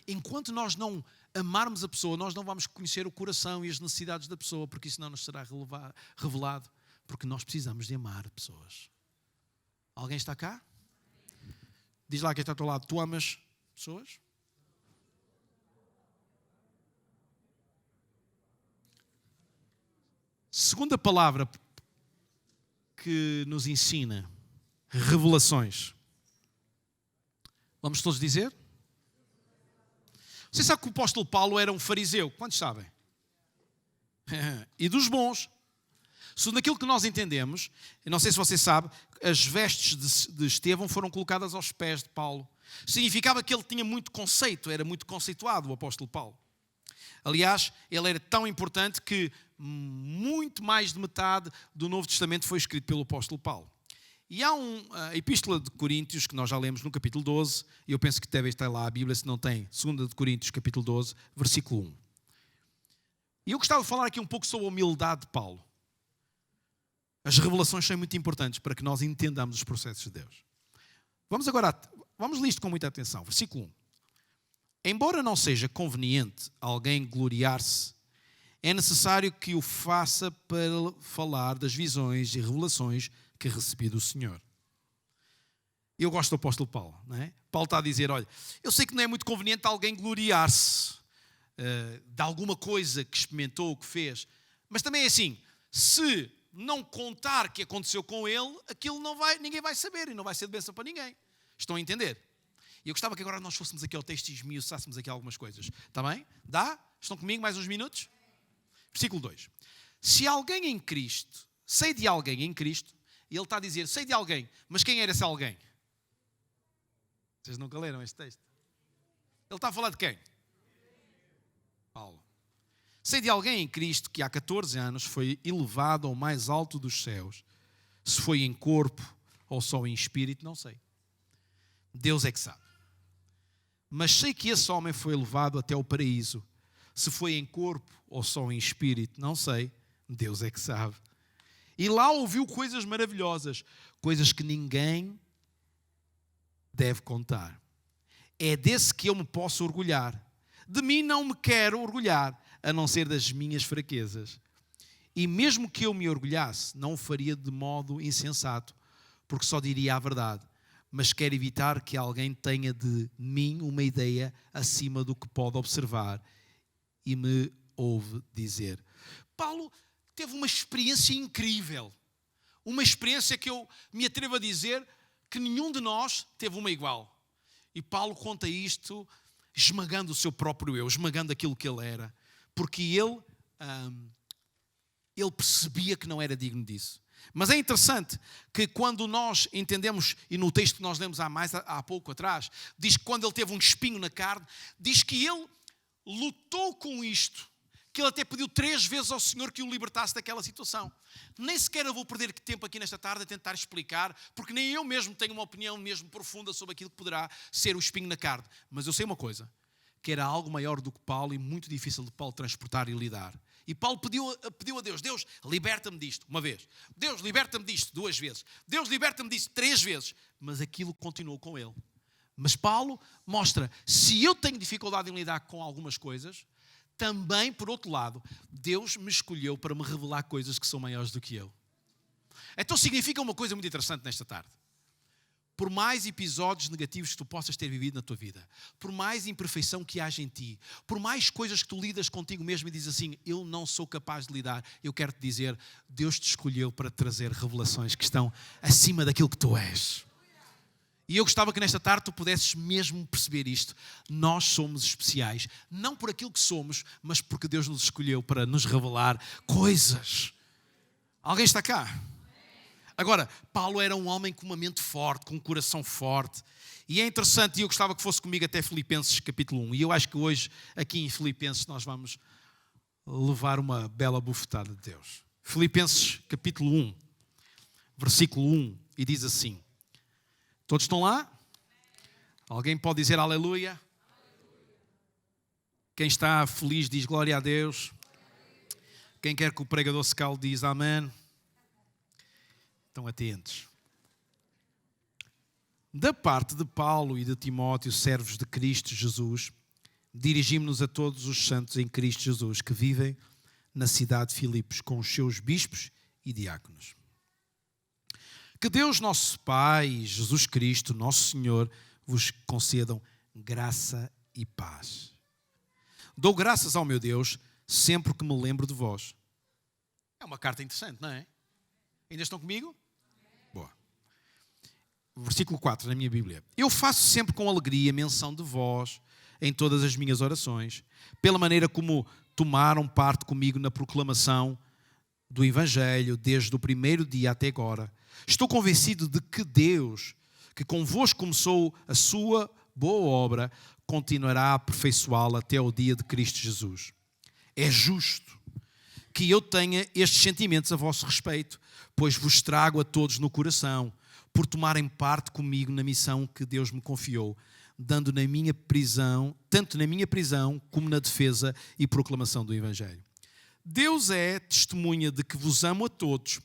Enquanto nós não amarmos a pessoa, nós não vamos conhecer o coração e as necessidades da pessoa, porque isso não nos será revelado, porque nós precisamos de amar pessoas. Alguém está cá? Diz lá quem está ao teu lado, tu amas pessoas? Segunda palavra que nos ensina, revelações. Vamos todos dizer? Você sabe que o apóstolo Paulo era um fariseu? Quantos sabem? E dos bons. Segundo aquilo que nós entendemos, eu não sei se você sabe, as vestes de Estevão foram colocadas aos pés de Paulo. Significava que ele tinha muito conceito, era muito conceituado o apóstolo Paulo. Aliás, ele era tão importante que muito mais de metade do Novo Testamento foi escrito pelo apóstolo Paulo. E há a Epístola de Coríntios, que nós já lemos no capítulo 12, e eu penso que deve estar lá a Bíblia, se não tem, 2 de Coríntios, capítulo 12, versículo 1. E eu gostava de falar aqui um pouco sobre a humildade de Paulo. As revelações são muito importantes para que nós entendamos os processos de Deus. Vamos ler isto com muita atenção. Versículo 1. Embora não seja conveniente alguém gloriar-se, é necessário que o faça para falar das visões e revelações que recebi do Senhor. Eu gosto do apóstolo Paulo, não é? Paulo está a dizer, olha, eu sei que não é muito conveniente alguém gloriar-se de alguma coisa que experimentou ou que fez, mas também é assim, se não contar que aconteceu com ele, aquilo ninguém vai saber e não vai ser de bênção para ninguém. Estão a entender? E eu gostava que agora nós fôssemos aqui ao texto e esmiuçássemos aqui algumas coisas. Está bem? Dá? Estão comigo mais uns minutos? Versículo 2. Se alguém em Cristo, sei de alguém em Cristo, e ele está a dizer, sei de alguém, mas quem era esse alguém? Vocês nunca leram este texto? Ele está a falar de quem? Paulo. Sei de alguém em Cristo que há 14 anos foi elevado ao mais alto dos céus. Se foi em corpo ou só em espírito, não sei. Deus é que sabe. Mas sei que esse homem foi elevado até o paraíso. Se foi em corpo ou só em espírito, não sei. Deus é que sabe. E lá ouviu coisas maravilhosas, coisas que ninguém deve contar. É desse que eu me posso orgulhar. De mim não me quero orgulhar, a não ser das minhas fraquezas. E mesmo que eu me orgulhasse, não o faria de modo insensato, porque só diria a verdade. Mas quero evitar que alguém tenha de mim uma ideia acima do que pode observar e me ouve dizer. Paulo teve uma experiência incrível. Uma experiência que eu me atrevo a dizer que nenhum de nós teve uma igual. E Paulo conta isto esmagando o seu próprio eu, esmagando aquilo que ele era. Porque ele percebia que não era digno disso. Mas é interessante que quando nós entendemos, e no texto que nós lemos há pouco atrás, diz que quando ele teve um espinho na carne, diz que ele lutou com isto, que ele até pediu 3 vezes ao Senhor que o libertasse daquela situação. Nem sequer eu vou perder tempo aqui nesta tarde a tentar explicar, porque nem eu mesmo tenho uma opinião mesmo profunda sobre aquilo que poderá ser o espinho na carne. Mas eu sei uma coisa, que era algo maior do que Paulo e muito difícil de Paulo transportar e lidar. E Paulo pediu a Deus, Deus, liberta-me disto, uma vez. Deus, liberta-me disto, 2 vezes. Deus, liberta-me disto, 3 vezes. Mas aquilo continuou com ele. Mas Paulo mostra, se eu tenho dificuldade em lidar com algumas coisas, também, por outro lado, Deus me escolheu para me revelar coisas que são maiores do que eu. Então significa uma coisa muito interessante nesta tarde. Por mais episódios negativos que tu possas ter vivido na tua vida, por mais imperfeição que haja em ti, por mais coisas que tu lidas contigo mesmo e dizes assim, eu não sou capaz de lidar, eu quero te dizer, Deus te escolheu para te trazer revelações que estão acima daquilo que tu és. E eu gostava que nesta tarde tu pudesses mesmo perceber isto. Nós somos especiais, não por aquilo que somos, mas porque Deus nos escolheu para nos revelar coisas. Alguém está cá? Agora, Paulo era um homem com uma mente forte, com um coração forte. E é interessante, e eu gostava que fosse comigo até Filipenses capítulo 1. E eu acho que hoje, aqui em Filipenses, nós vamos levar uma bela bufetada de Deus. Filipenses capítulo 1, versículo 1, e diz assim. Todos estão lá? Alguém pode dizer aleluia? Quem está feliz diz glória a Deus. Quem quer que o pregador se cale diz amém. Estão atentos. Da parte de Paulo e de Timóteo, servos de Cristo Jesus, dirigimos-nos a todos os santos em Cristo Jesus que vivem na cidade de Filipos com os seus bispos e diáconos. Que Deus nosso Pai e Jesus Cristo, nosso Senhor, vos concedam graça e paz. Dou graças ao meu Deus sempre que me lembro de vós. É uma carta interessante, não é? Ainda estão comigo? Boa. Versículo 4 na minha Bíblia. Eu faço sempre com alegria menção de vós em todas as minhas orações, pela maneira como tomaram parte comigo na proclamação do Evangelho desde o primeiro dia até agora. Estou convencido de que Deus, que convosco começou a sua boa obra, continuará a aperfeiçoá-la até o dia de Cristo Jesus. É justo que eu tenha estes sentimentos a vosso respeito, pois vos trago a todos no coração, por tomarem parte comigo na missão que Deus me confiou, dando na minha prisão, tanto na minha prisão como na defesa e proclamação do Evangelho. Deus é testemunha de que vos amo a todos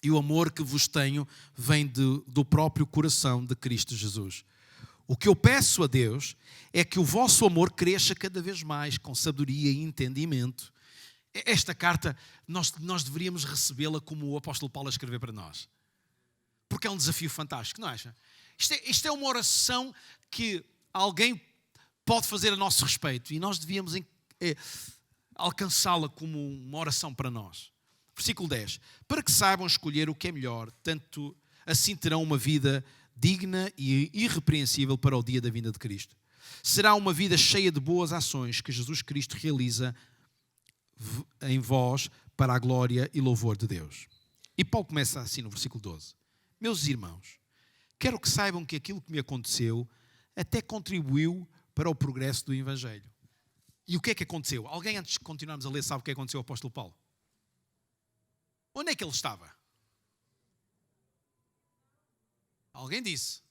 e o amor que vos tenho vem do próprio coração de Cristo Jesus. O que eu peço a Deus é que o vosso amor cresça cada vez mais com sabedoria e entendimento. Esta carta, nós deveríamos recebê-la como o apóstolo Paulo a escrever para nós. Porque é um desafio fantástico, não acha? Isto é uma oração que alguém pode fazer a nosso respeito e nós devíamos alcançá-la como uma oração para nós. Versículo 10. Para que saibam escolher o que é melhor, tanto assim terão uma vida digna e irrepreensível para o dia da vinda de Cristo. Será uma vida cheia de boas ações que Jesus Cristo realiza em vós para a glória e louvor de Deus. E Paulo começa assim no versículo 12. Meus irmãos, quero que saibam que aquilo que me aconteceu até contribuiu para o progresso do Evangelho. E o que é que aconteceu? Alguém, antes de continuarmos a ler, sabe o que aconteceu ao apóstolo Paulo? Onde é que ele estava? Alguém disse.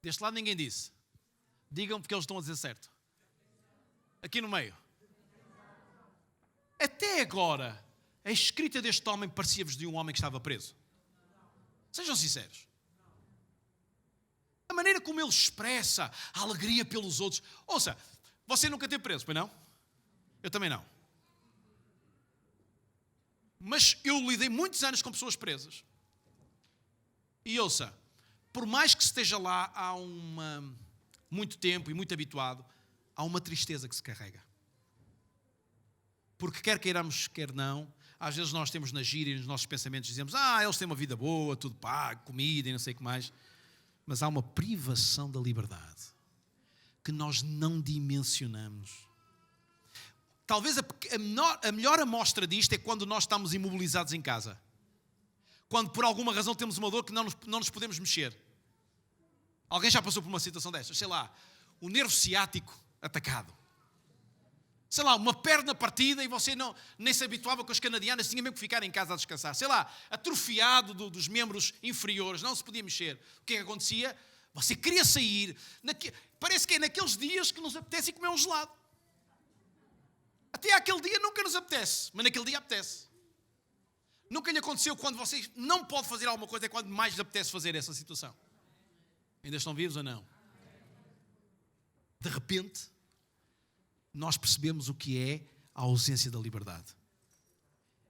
Deste lado ninguém disse. Digam porque eles estão a dizer certo. Aqui no meio. Até agora, a escrita deste homem parecia-vos de um homem que estava preso. Sejam sinceros. A maneira como ele expressa a alegria pelos outros. Ouça, você nunca teve preso, pois não? Eu também não. Mas eu lidei muitos anos com pessoas presas. E ouça, por mais que esteja lá há muito tempo e muito habituado, há uma tristeza que se carrega. Porque quer queiramos, quer não, às vezes nós temos na gíria e nos nossos pensamentos dizemos eles têm uma vida boa, tudo pago, comida e não sei o que mais. Mas há uma privação da liberdade que nós não dimensionamos. Talvez a melhor amostra disto é quando nós estamos imobilizados em casa. Quando por alguma razão temos uma dor que não nos podemos mexer. Alguém já passou por uma situação destas? Sei lá, o nervo ciático atacado. Sei lá, uma perna partida e você nem se habituava com as canadianas, tinha mesmo que ficar em casa a descansar. Sei lá, atrofiado dos membros inferiores, não se podia mexer. O que é que acontecia? Você queria sair, parece que é naqueles dias que nos apetece ir comer um gelado. Até aquele dia nunca nos apetece, mas naquele dia apetece. Nunca lhe aconteceu quando você não pode fazer alguma coisa, é quando mais lhe apetece fazer essa situação. Ainda estão vivos ou não? De repente, nós percebemos o que é a ausência da liberdade.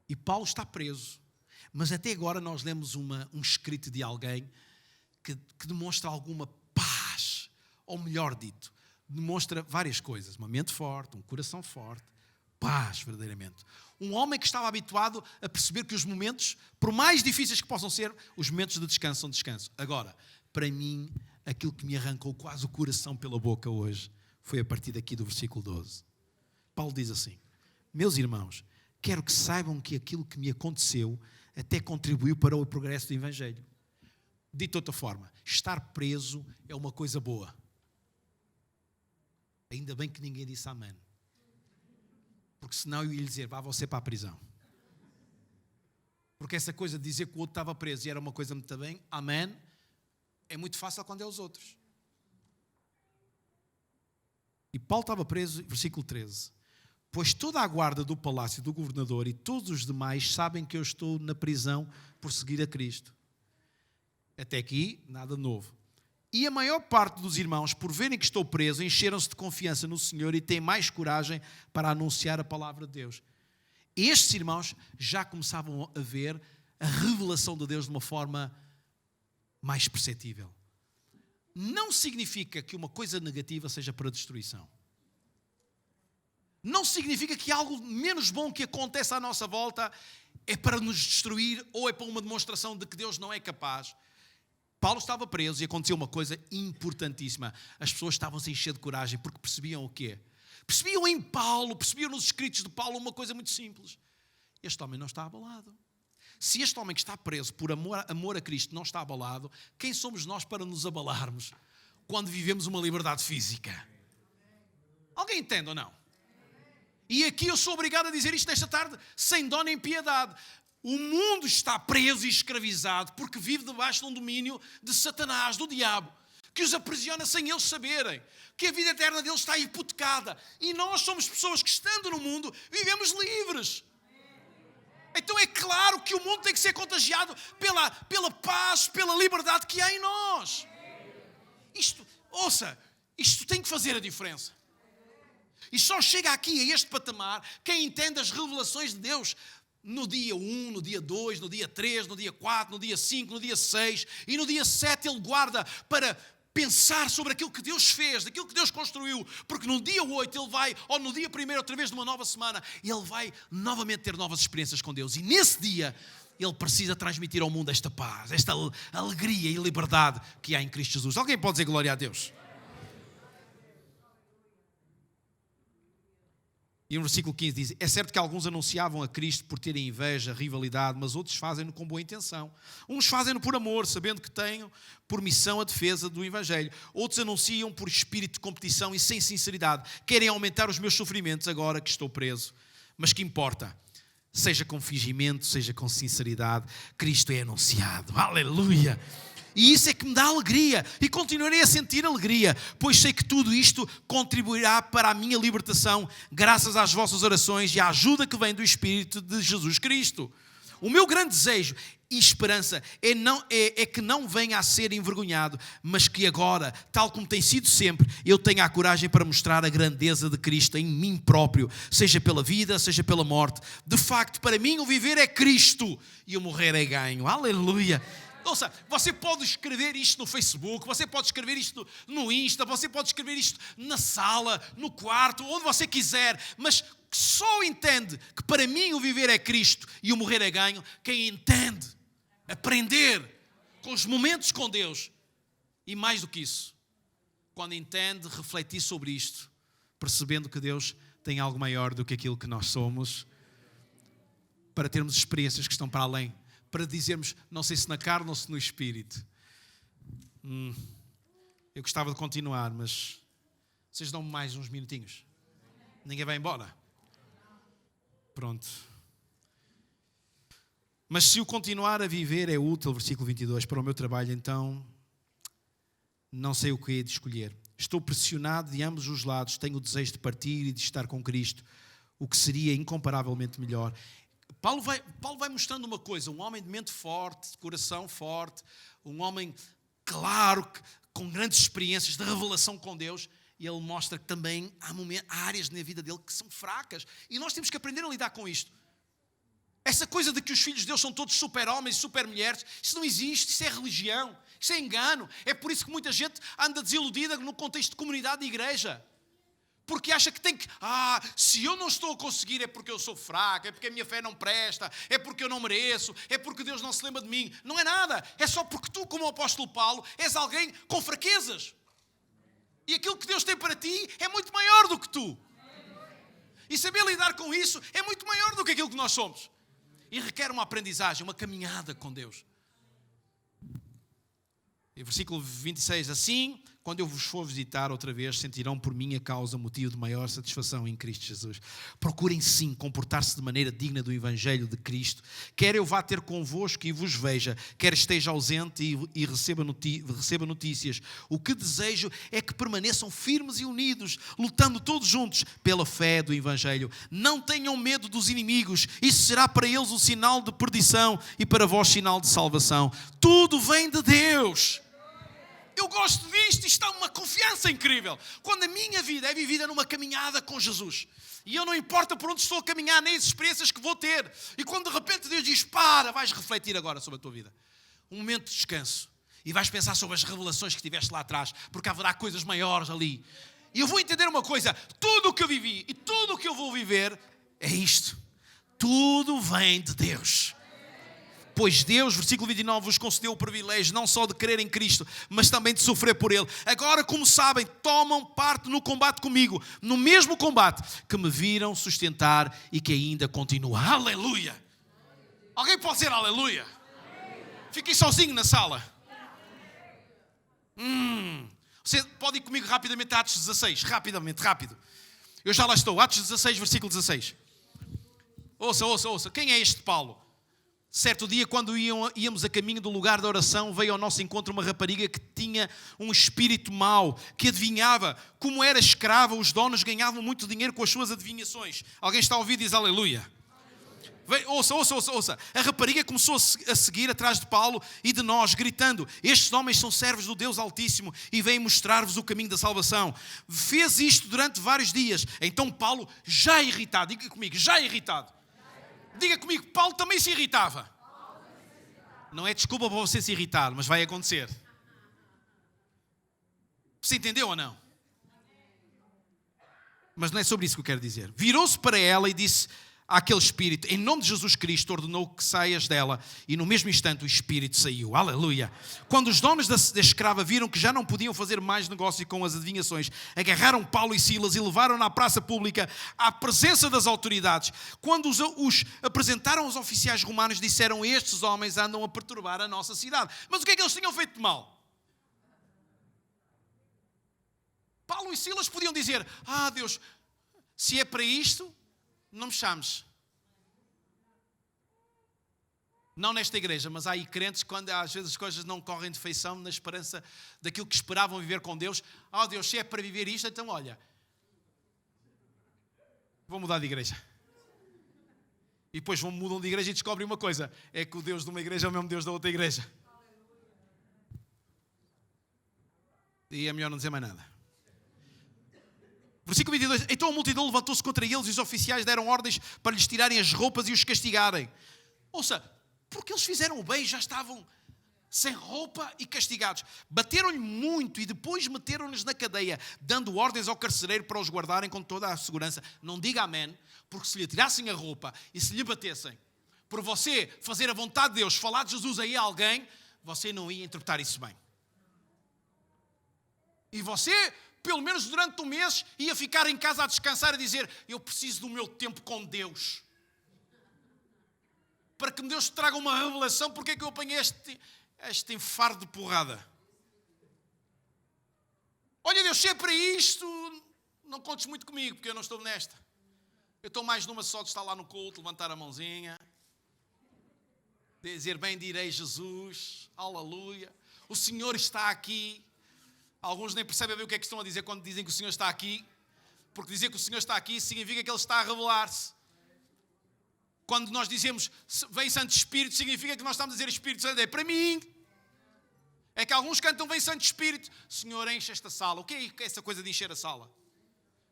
E Paulo está preso. Mas até agora nós lemos um escrito de alguém que demonstra alguma paz. Ou melhor dito, demonstra várias coisas. Uma mente forte, um coração forte, paz verdadeiramente. Um homem que estava habituado a perceber que os momentos, por mais difíceis que possam ser, os momentos de descanso são descanso. Agora, para mim, aquilo que me arrancou quase o coração pela boca hoje foi a partir daqui do versículo 12. Paulo diz assim: meus irmãos, quero que saibam que aquilo que me aconteceu até contribuiu para o progresso do Evangelho. Dito de outra forma, estar preso é uma coisa boa. Ainda bem que ninguém disse amém. Porque senão eu ia lhe dizer, vá você para a prisão. Porque essa coisa de dizer que o outro estava preso e era uma coisa muito bem, amém, é muito fácil quando é os outros. E Paulo estava preso, versículo 13. Pois toda a guarda do palácio do governador e todos os demais sabem que eu estou na prisão por seguir a Cristo. Até aqui, nada novo. E a maior parte dos irmãos, por verem que estou preso, encheram-se de confiança no Senhor e têm mais coragem para anunciar a palavra de Deus. Estes irmãos já começavam a ver a revelação de Deus de uma forma mais perceptível. Não significa que uma coisa negativa seja para destruição. Não significa que algo menos bom que acontece à nossa volta é para nos destruir ou é para uma demonstração de que Deus não é capaz. Paulo estava preso e aconteceu uma coisa importantíssima. As pessoas estavam-se a encher de coragem porque percebiam o quê? Percebiam em Paulo, percebiam nos escritos de Paulo uma coisa muito simples. Este homem não está abalado. Se este homem que está preso por amor a Cristo não está abalado, quem somos nós para nos abalarmos quando vivemos uma liberdade física? Alguém entende ou não? E aqui eu sou obrigado a dizer isto nesta tarde, sem dó nem piedade. O mundo está preso e escravizado porque vive debaixo de um domínio de Satanás, do diabo, que os aprisiona sem eles saberem, que a vida eterna deles está hipotecada. E nós somos pessoas que, estando no mundo, vivemos livres. Então é claro que o mundo tem que ser contagiado pela paz, pela liberdade que há em nós. Isto tem que fazer a diferença. E só chega aqui a este patamar quem entende as revelações de Deus no dia 1, no dia 2, no dia 3, no dia 4, no dia 5, no dia 6 e no dia 7 ele guarda para pensar sobre aquilo que Deus fez, daquilo que Deus construiu, porque no dia 8 ele vai, ou no dia 1, outra vez de uma nova semana, ele vai novamente ter novas experiências com Deus. E nesse dia ele precisa transmitir ao mundo esta paz, esta alegria e liberdade que há em Cristo Jesus. Alguém pode dizer glória a Deus? E no versículo 15 diz, é certo que alguns anunciavam a Cristo por terem inveja, rivalidade, mas outros fazem-no com boa intenção. Uns fazem-no por amor, sabendo que tenham por missão a defesa do Evangelho. Outros anunciam por espírito de competição e sem sinceridade. Querem aumentar os meus sofrimentos agora que estou preso. Mas que importa? Seja com fingimento, seja com sinceridade, Cristo é anunciado. Aleluia! E isso é que me dá alegria e continuarei a sentir alegria, pois sei que tudo isto contribuirá para a minha libertação, graças às vossas orações e à ajuda que vem do Espírito de Jesus Cristo. O meu grande desejo e esperança é que não venha a ser envergonhado, mas que agora, tal como tem sido sempre, eu tenha a coragem para mostrar a grandeza de Cristo em mim próprio, seja pela vida, seja pela morte. De facto, para mim o viver é Cristo e o morrer é ganho. Aleluia! Ouça, você pode escrever isto no Facebook, você pode escrever isto no Insta, você pode escrever isto na sala, no quarto, onde você quiser, mas só entende que para mim o viver é Cristo e o morrer é ganho quem entende aprender com os momentos com Deus e mais do que isso, quando entende refletir sobre isto, percebendo que Deus tem algo maior do que aquilo que nós somos, para termos experiências que estão para além, para dizermos, não sei se na carne ou se no espírito. Eu gostava de continuar, mas vocês dão-me mais uns minutinhos. Ninguém vai embora. Pronto. Mas se o continuar a viver é útil, versículo 22, para o meu trabalho, então não sei o que hei de escolher. Estou pressionado de ambos os lados, tenho o desejo de partir e de estar com Cristo, o que seria incomparavelmente melhor. Paulo vai mostrando uma coisa, um homem de mente forte, de coração forte, um homem claro, com grandes experiências de revelação com Deus, e ele mostra que também há áreas na vida dele que são fracas, e nós temos que aprender a lidar com isto. Essa coisa de que os filhos de Deus são todos super-homens e super-mulheres, isso não existe, isso é religião, isso é engano. É por isso que muita gente anda desiludida no contexto de comunidade e igreja. Porque acha que tem que, se eu não estou a conseguir é porque eu sou fraco, é porque a minha fé não presta, é porque eu não mereço, é porque Deus não se lembra de mim. Não é nada, é só porque tu, como o apóstolo Paulo, és alguém com fraquezas. E aquilo que Deus tem para ti é muito maior do que tu. E saber lidar com isso é muito maior do que aquilo que nós somos. E requer uma aprendizagem, uma caminhada com Deus. E versículo 26, assim quando eu vos for visitar outra vez, sentirão por minha causa motivo de maior satisfação em Cristo Jesus. Procurem sim comportar-se de maneira digna do Evangelho de Cristo, quer eu vá ter convosco e vos veja, quer esteja ausente e receba notícias. O que desejo é que permaneçam firmes e unidos, lutando todos juntos pela fé do Evangelho. Não tenham medo dos inimigos, isso será para eles um sinal de perdição e para vós sinal de salvação. Tudo vem de Deus. Eu gosto disto, isto dá uma confiança incrível. Quando a minha vida é vivida numa caminhada com Jesus, e eu não importa por onde estou a caminhar, nem as experiências que vou ter, e quando de repente Deus diz, para, vais refletir agora sobre a tua vida. Um momento de descanso. E vais pensar sobre as revelações que tiveste lá atrás, porque haverá coisas maiores ali. E eu vou entender uma coisa, tudo o que eu vivi e tudo o que eu vou viver é isto. Tudo vem de Deus. Pois Deus, versículo 29, vos concedeu o privilégio não só de crer em Cristo, mas também de sofrer por Ele. Agora, como sabem, tomam parte no combate comigo, no mesmo combate que me viram sustentar e que ainda continua. Aleluia! Alguém pode dizer aleluia? Fiquem sozinho na sala. Você pode ir comigo rapidamente a Atos 16, rápido. Eu já lá estou, Atos 16, versículo 16. Ouça. Quem é este Paulo? Certo dia, quando íamos a caminho do lugar da oração, veio ao nosso encontro uma rapariga que tinha um espírito mau, que adivinhava. Como era escrava, os donos ganhavam muito dinheiro com as suas adivinhações. Alguém está a ouvir e diz aleluia. Ouça. A rapariga começou a seguir atrás de Paulo e de nós, gritando, estes homens são servos do Deus Altíssimo e vêm mostrar-vos o caminho da salvação. Fez isto durante vários dias. Então Paulo, já irritado, diga comigo, já irritado. Diga comigo, Paulo também se irritava. Não é desculpa para você se irritar, mas vai acontecer. Você entendeu ou não? Mas não é sobre isso que eu quero dizer. Virou-se para ela e disse àquele espírito, em nome de Jesus Cristo, ordenou que saias dela, e no mesmo instante o espírito saiu. Aleluia! Quando os donos da escrava viram que já não podiam fazer mais negócio com as adivinhações, agarraram Paulo e Silas e levaram-na à praça pública, à presença das autoridades. Quando os apresentaram aos oficiais romanos, disseram, estes homens andam a perturbar a nossa cidade. Mas o que é que eles tinham feito de mal? Paulo e Silas podiam dizer, Deus, se é para isto, não me chames. Não nesta igreja, mas há aí crentes quando às vezes as coisas não correm de feição na esperança daquilo que esperavam viver com Deus. Deus, se é para viver isto, então olha, vou mudar de igreja. E depois mudam de igreja e descobrem uma coisa, é que o Deus de uma igreja é o mesmo Deus da outra igreja. E é melhor não dizer mais nada. Versículo 22. Então a multidão levantou-se contra eles e os oficiais deram ordens para lhes tirarem as roupas e os castigarem. Ouça, porque eles fizeram o bem, já estavam sem roupa e castigados. Bateram-lhe muito e depois meteram-nos na cadeia, dando ordens ao carcereiro para os guardarem com toda a segurança. Não diga amém, porque se lhe tirassem a roupa e se lhe batessem, por você fazer a vontade de Deus, falar de Jesus aí a alguém, você não ia interpretar isso bem. E você, pelo menos durante um mês, ia ficar em casa a descansar e dizer, eu preciso do meu tempo com Deus. Para que Deus traga uma revelação, porque é que eu apanhei este enfardo de porrada. Olha Deus, se é para isto, não contes muito comigo, porque eu não estou nesta. Eu estou mais numa só de estar lá no culto, levantar a mãozinha, dizer, bendirei Jesus, aleluia, o Senhor está aqui. Alguns nem percebem bem o que é que estão a dizer quando dizem que o Senhor está aqui. Porque dizer que o Senhor está aqui significa que Ele está a revelar-se. Quando nós dizemos, vem Santo Espírito, significa que nós estamos a dizer Espírito Santo. É para mim. É que alguns cantam, vem Santo Espírito. Senhor, enche esta sala. O que é essa coisa de encher a sala?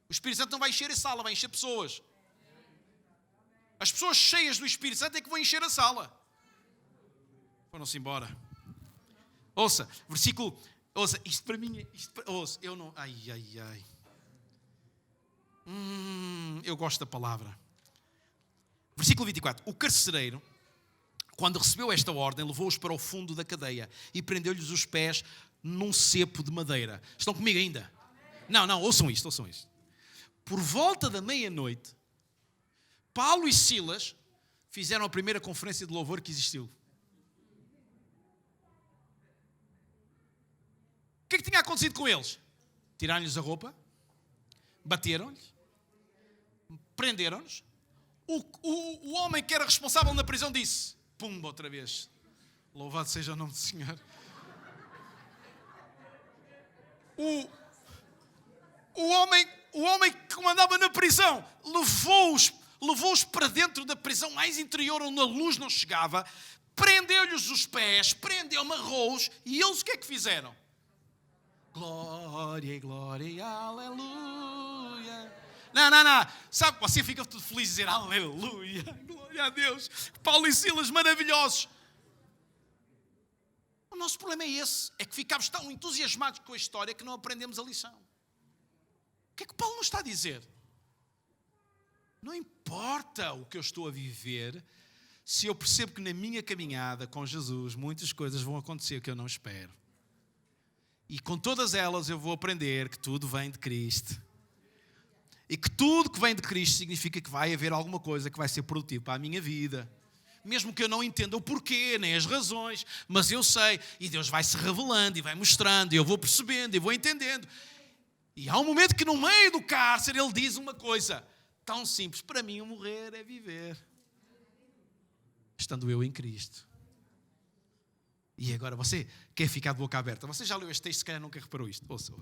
O Espírito Santo não vai encher a sala, vai encher pessoas. As pessoas cheias do Espírito Santo é que vão encher a sala. Foram-se embora. Ouça, versículo... Ouça, isto para mim, ouça, eu não, eu gosto da palavra. Versículo 24, o carcereiro, quando recebeu esta ordem, levou-os para o fundo da cadeia e prendeu-lhes os pés num cepo de madeira. Estão comigo ainda? Não, ouçam isto. Por volta da meia-noite, Paulo e Silas fizeram a primeira conferência de louvor que existiu. O que que tinha acontecido com eles? Tiraram-lhes a roupa, bateram-lhes, prenderam-nos. O homem que era responsável na prisão disse, pumba outra vez, louvado seja o nome do Senhor. O homem que comandava na prisão levou-os para dentro da prisão mais interior, onde a luz não chegava, prendeu-lhes os pés, amarrou-os, e eles o que é que fizeram? Glória, glória, aleluia. Não. Sabe, você fica tudo feliz de dizer aleluia, glória a Deus. Paulo e Silas maravilhosos. O nosso problema é esse, é que ficamos tão entusiasmados com a história que não aprendemos a lição. O que é que Paulo nos está a dizer? Não importa o que eu estou a viver, se eu percebo que na minha caminhada com Jesus muitas coisas vão acontecer que eu não espero. E com todas elas eu vou aprender que tudo vem de Cristo. E que tudo que vem de Cristo significa que vai haver alguma coisa que vai ser produtiva para a minha vida. Mesmo que eu não entenda o porquê, nem as razões, mas eu sei. E Deus vai se revelando e vai mostrando, e eu vou percebendo, e vou entendendo. E há um momento que no meio do cárcere ele diz uma coisa tão simples. Para mim o morrer é viver. Estando eu em Cristo. E agora você quer ficar de boca aberta. Você já leu este texto, se calhar nunca reparou isto. Ouça.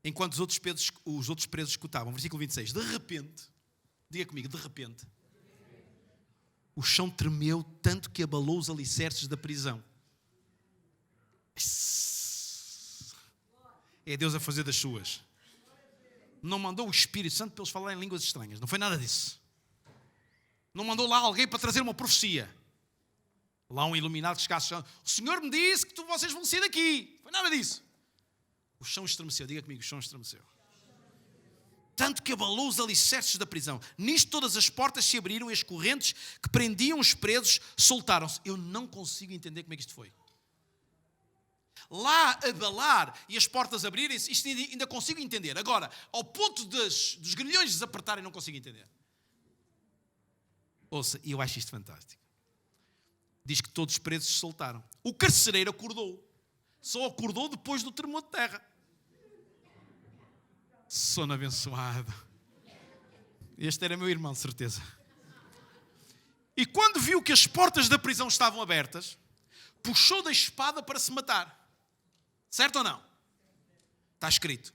Enquanto os outros presos escutavam, versículo 26, de repente, diga comigo, de repente, o chão tremeu tanto que abalou os alicerces da prisão. É Deus a fazer das suas. Não mandou o Espírito Santo para eles falarem em línguas estranhas. Não foi nada disso. Não mandou lá alguém para trazer uma profecia. Lá um iluminado que chegasse, o Senhor me disse que vocês vão sair daqui. Não foi nada disso. O chão estremeceu. Diga comigo, o chão estremeceu. Tanto que abalou os alicerces da prisão. Nisto todas as portas se abriram e as correntes que prendiam os presos soltaram-se. Eu não consigo entender como é que isto foi. Lá abalar e as portas abrirem-se, isto ainda consigo entender. Agora, ao ponto dos grilhões desapertarem, não consigo entender. Ouça, e eu acho isto fantástico. Diz que todos os presos se soltaram. O carcereiro acordou. Só acordou depois do tremor de terra. Sono abençoado. Este era meu irmão, de certeza. E quando viu que as portas da prisão estavam abertas, puxou da espada para se matar. Certo ou não? Está escrito.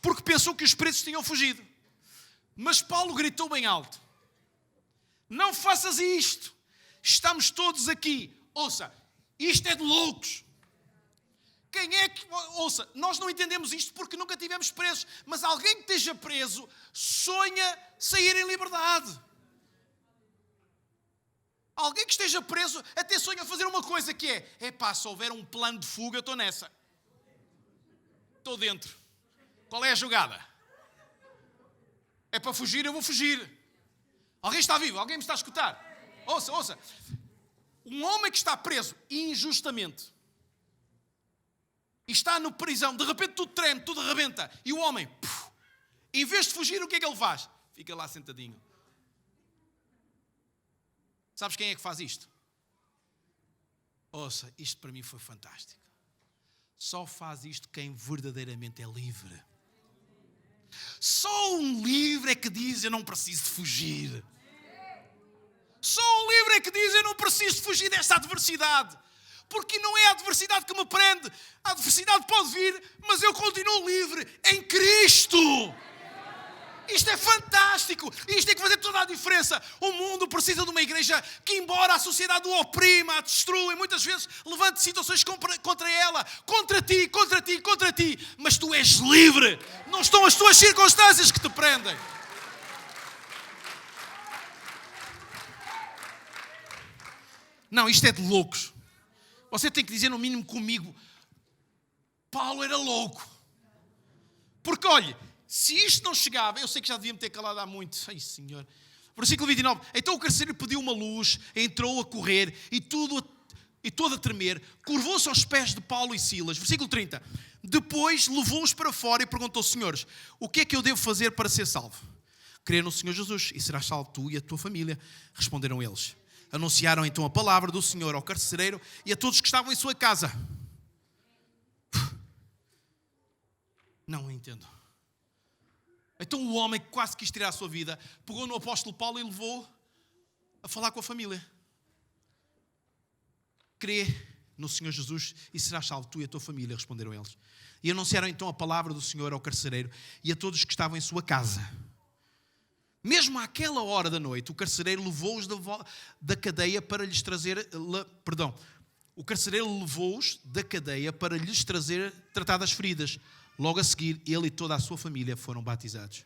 Porque pensou que os presos tinham fugido. Mas Paulo gritou bem alto. Não faças isto. Estamos todos aqui. Ouça, isto é de loucos. Quem é que... Ouça, nós não entendemos isto porque nunca tivemos presos. Mas alguém que esteja preso sonha sair em liberdade. Alguém que esteja preso até sonha fazer uma coisa que é... se houver um plano de fuga, eu estou nessa. Estou dentro. Qual é a jogada? É para fugir, eu vou fugir. Alguém está vivo? Alguém me está a escutar? Ouça. Um homem que está preso injustamente e está na prisão, de repente tudo treme, tudo arrebenta. E o homem, em vez de fugir, o que é que ele faz? Fica lá sentadinho. Sabes quem é que faz isto? Ouça, isto para mim foi fantástico. Só faz isto quem verdadeiramente é livre. Só um livre é que diz, eu não preciso de fugir. Só um livre é que diz, eu não preciso de fugir desta adversidade. Porque não é a adversidade que me prende. A adversidade pode vir, mas eu continuo livre em Cristo. Isto é fantástico. Isto tem que fazer toda a diferença. O mundo precisa de uma igreja que, embora a sociedade o oprima, a destrua, e muitas vezes levante situações contra ela, contra ti. Mas tu és livre. Não estão as tuas circunstâncias que te prendem. Não, isto é de loucos. Você tem que dizer no mínimo comigo, Paulo era louco. Porque olhe, se isto não chegava, eu sei que já devia me ter calado há muito. Ai, Senhor. Versículo 29. Então o carcereiro pediu uma luz, entrou a correr e todo a tremer, curvou-se aos pés de Paulo e Silas. Versículo 30. Depois levou-os para fora e perguntou, senhores, o que é que eu devo fazer para ser salvo? Crer no Senhor Jesus e serás salvo tu e a tua família. Responderam eles. Anunciaram então a palavra do Senhor ao carcereiro e a todos que estavam em sua casa. Não entendo. Então o homem que quase quis tirar a sua vida pegou no apóstolo Paulo e levou a falar com a família. Crê no Senhor Jesus e serás salvo, tu e a tua família, responderam eles. E anunciaram então a palavra do Senhor ao carcereiro e a todos que estavam em sua casa. Mesmo àquela hora da noite, o carcereiro levou-os da cadeia para lhes trazer... O carcereiro levou-os da cadeia para lhes tratar das feridas. Logo a seguir, ele e toda a sua família foram batizados.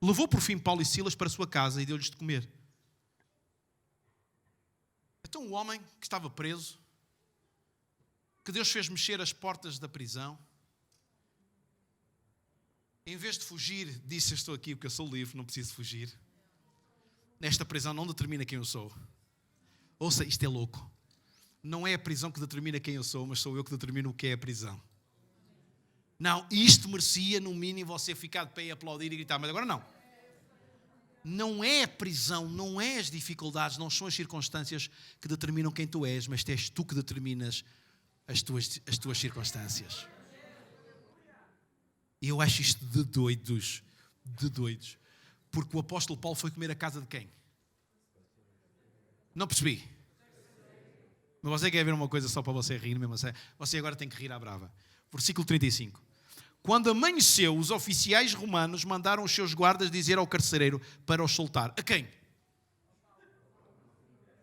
Levou por fim Paulo e Silas para a sua casa e deu-lhes de comer. Então o homem que estava preso, que Deus fez mexer as portas da prisão, em vez de fugir, disse: estou aqui porque eu sou livre, não preciso fugir. Nesta prisão não determina quem eu sou. Ouça, isto é louco. Não é a prisão que determina quem eu sou, mas sou eu que determino o que é a prisão. Não, isto merecia no mínimo você ficar de pé e aplaudir e gritar, mas agora não. Não é a prisão, não é as dificuldades, não são as circunstâncias que determinam quem tu és, mas és tu que determinas as tuas circunstâncias. E eu acho isto de doidos. Porque o apóstolo Paulo foi comer a casa de quem? Não percebi. Mas você quer ver uma coisa só para você rir mesmo? Você agora tem que rir à brava. Versículo 35. Quando amanheceu, os oficiais romanos mandaram os seus guardas dizer ao carcereiro para os soltar. A quem?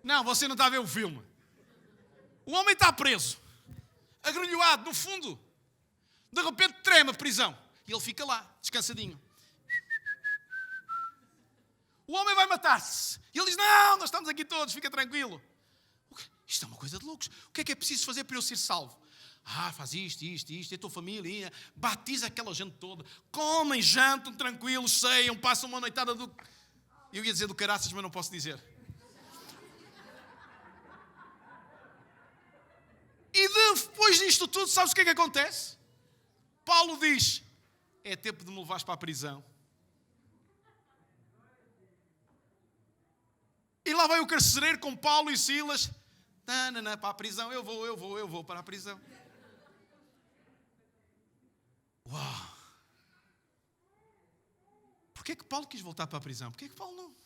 Não, você não está a ver o filme. O homem está preso, agrilhoado no fundo. De repente treme a prisão. E ele fica lá, descansadinho. O homem vai matar-se. E ele diz: não, nós estamos aqui todos, fica tranquilo. Isto é uma coisa de loucos. O que é preciso fazer para eu ser salvo? Faz isto, é a tua família, batiza aquela gente toda, comem, jantam, tranquilos, ceiam, passam uma noitada do... Eu ia dizer do caraças, mas não posso dizer. E depois disto tudo, sabes o que é que acontece? Paulo diz: é tempo de me levares para a prisão. E lá vai o carcereiro com Paulo e Silas. Não, para a prisão, eu vou para a prisão. Uau! Porquê é que Paulo quis voltar para a prisão? Porquê é que Paulo não?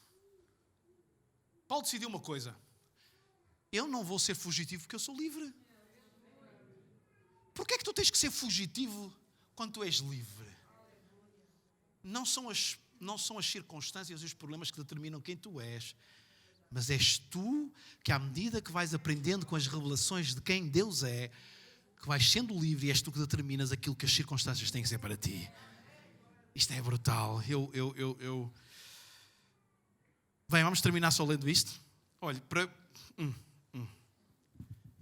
Paulo decidiu uma coisa: eu não vou ser fugitivo porque eu sou livre. Porquê é que tu tens que ser fugitivo quando tu és livre? Não são as circunstâncias e os problemas que determinam quem tu és. Mas és tu que, à medida que vais aprendendo com as revelações de quem Deus é, que vais sendo livre e és tu que determinas aquilo que as circunstâncias têm que ser para ti. Isto é brutal. Bem, vamos terminar só lendo isto. Olha,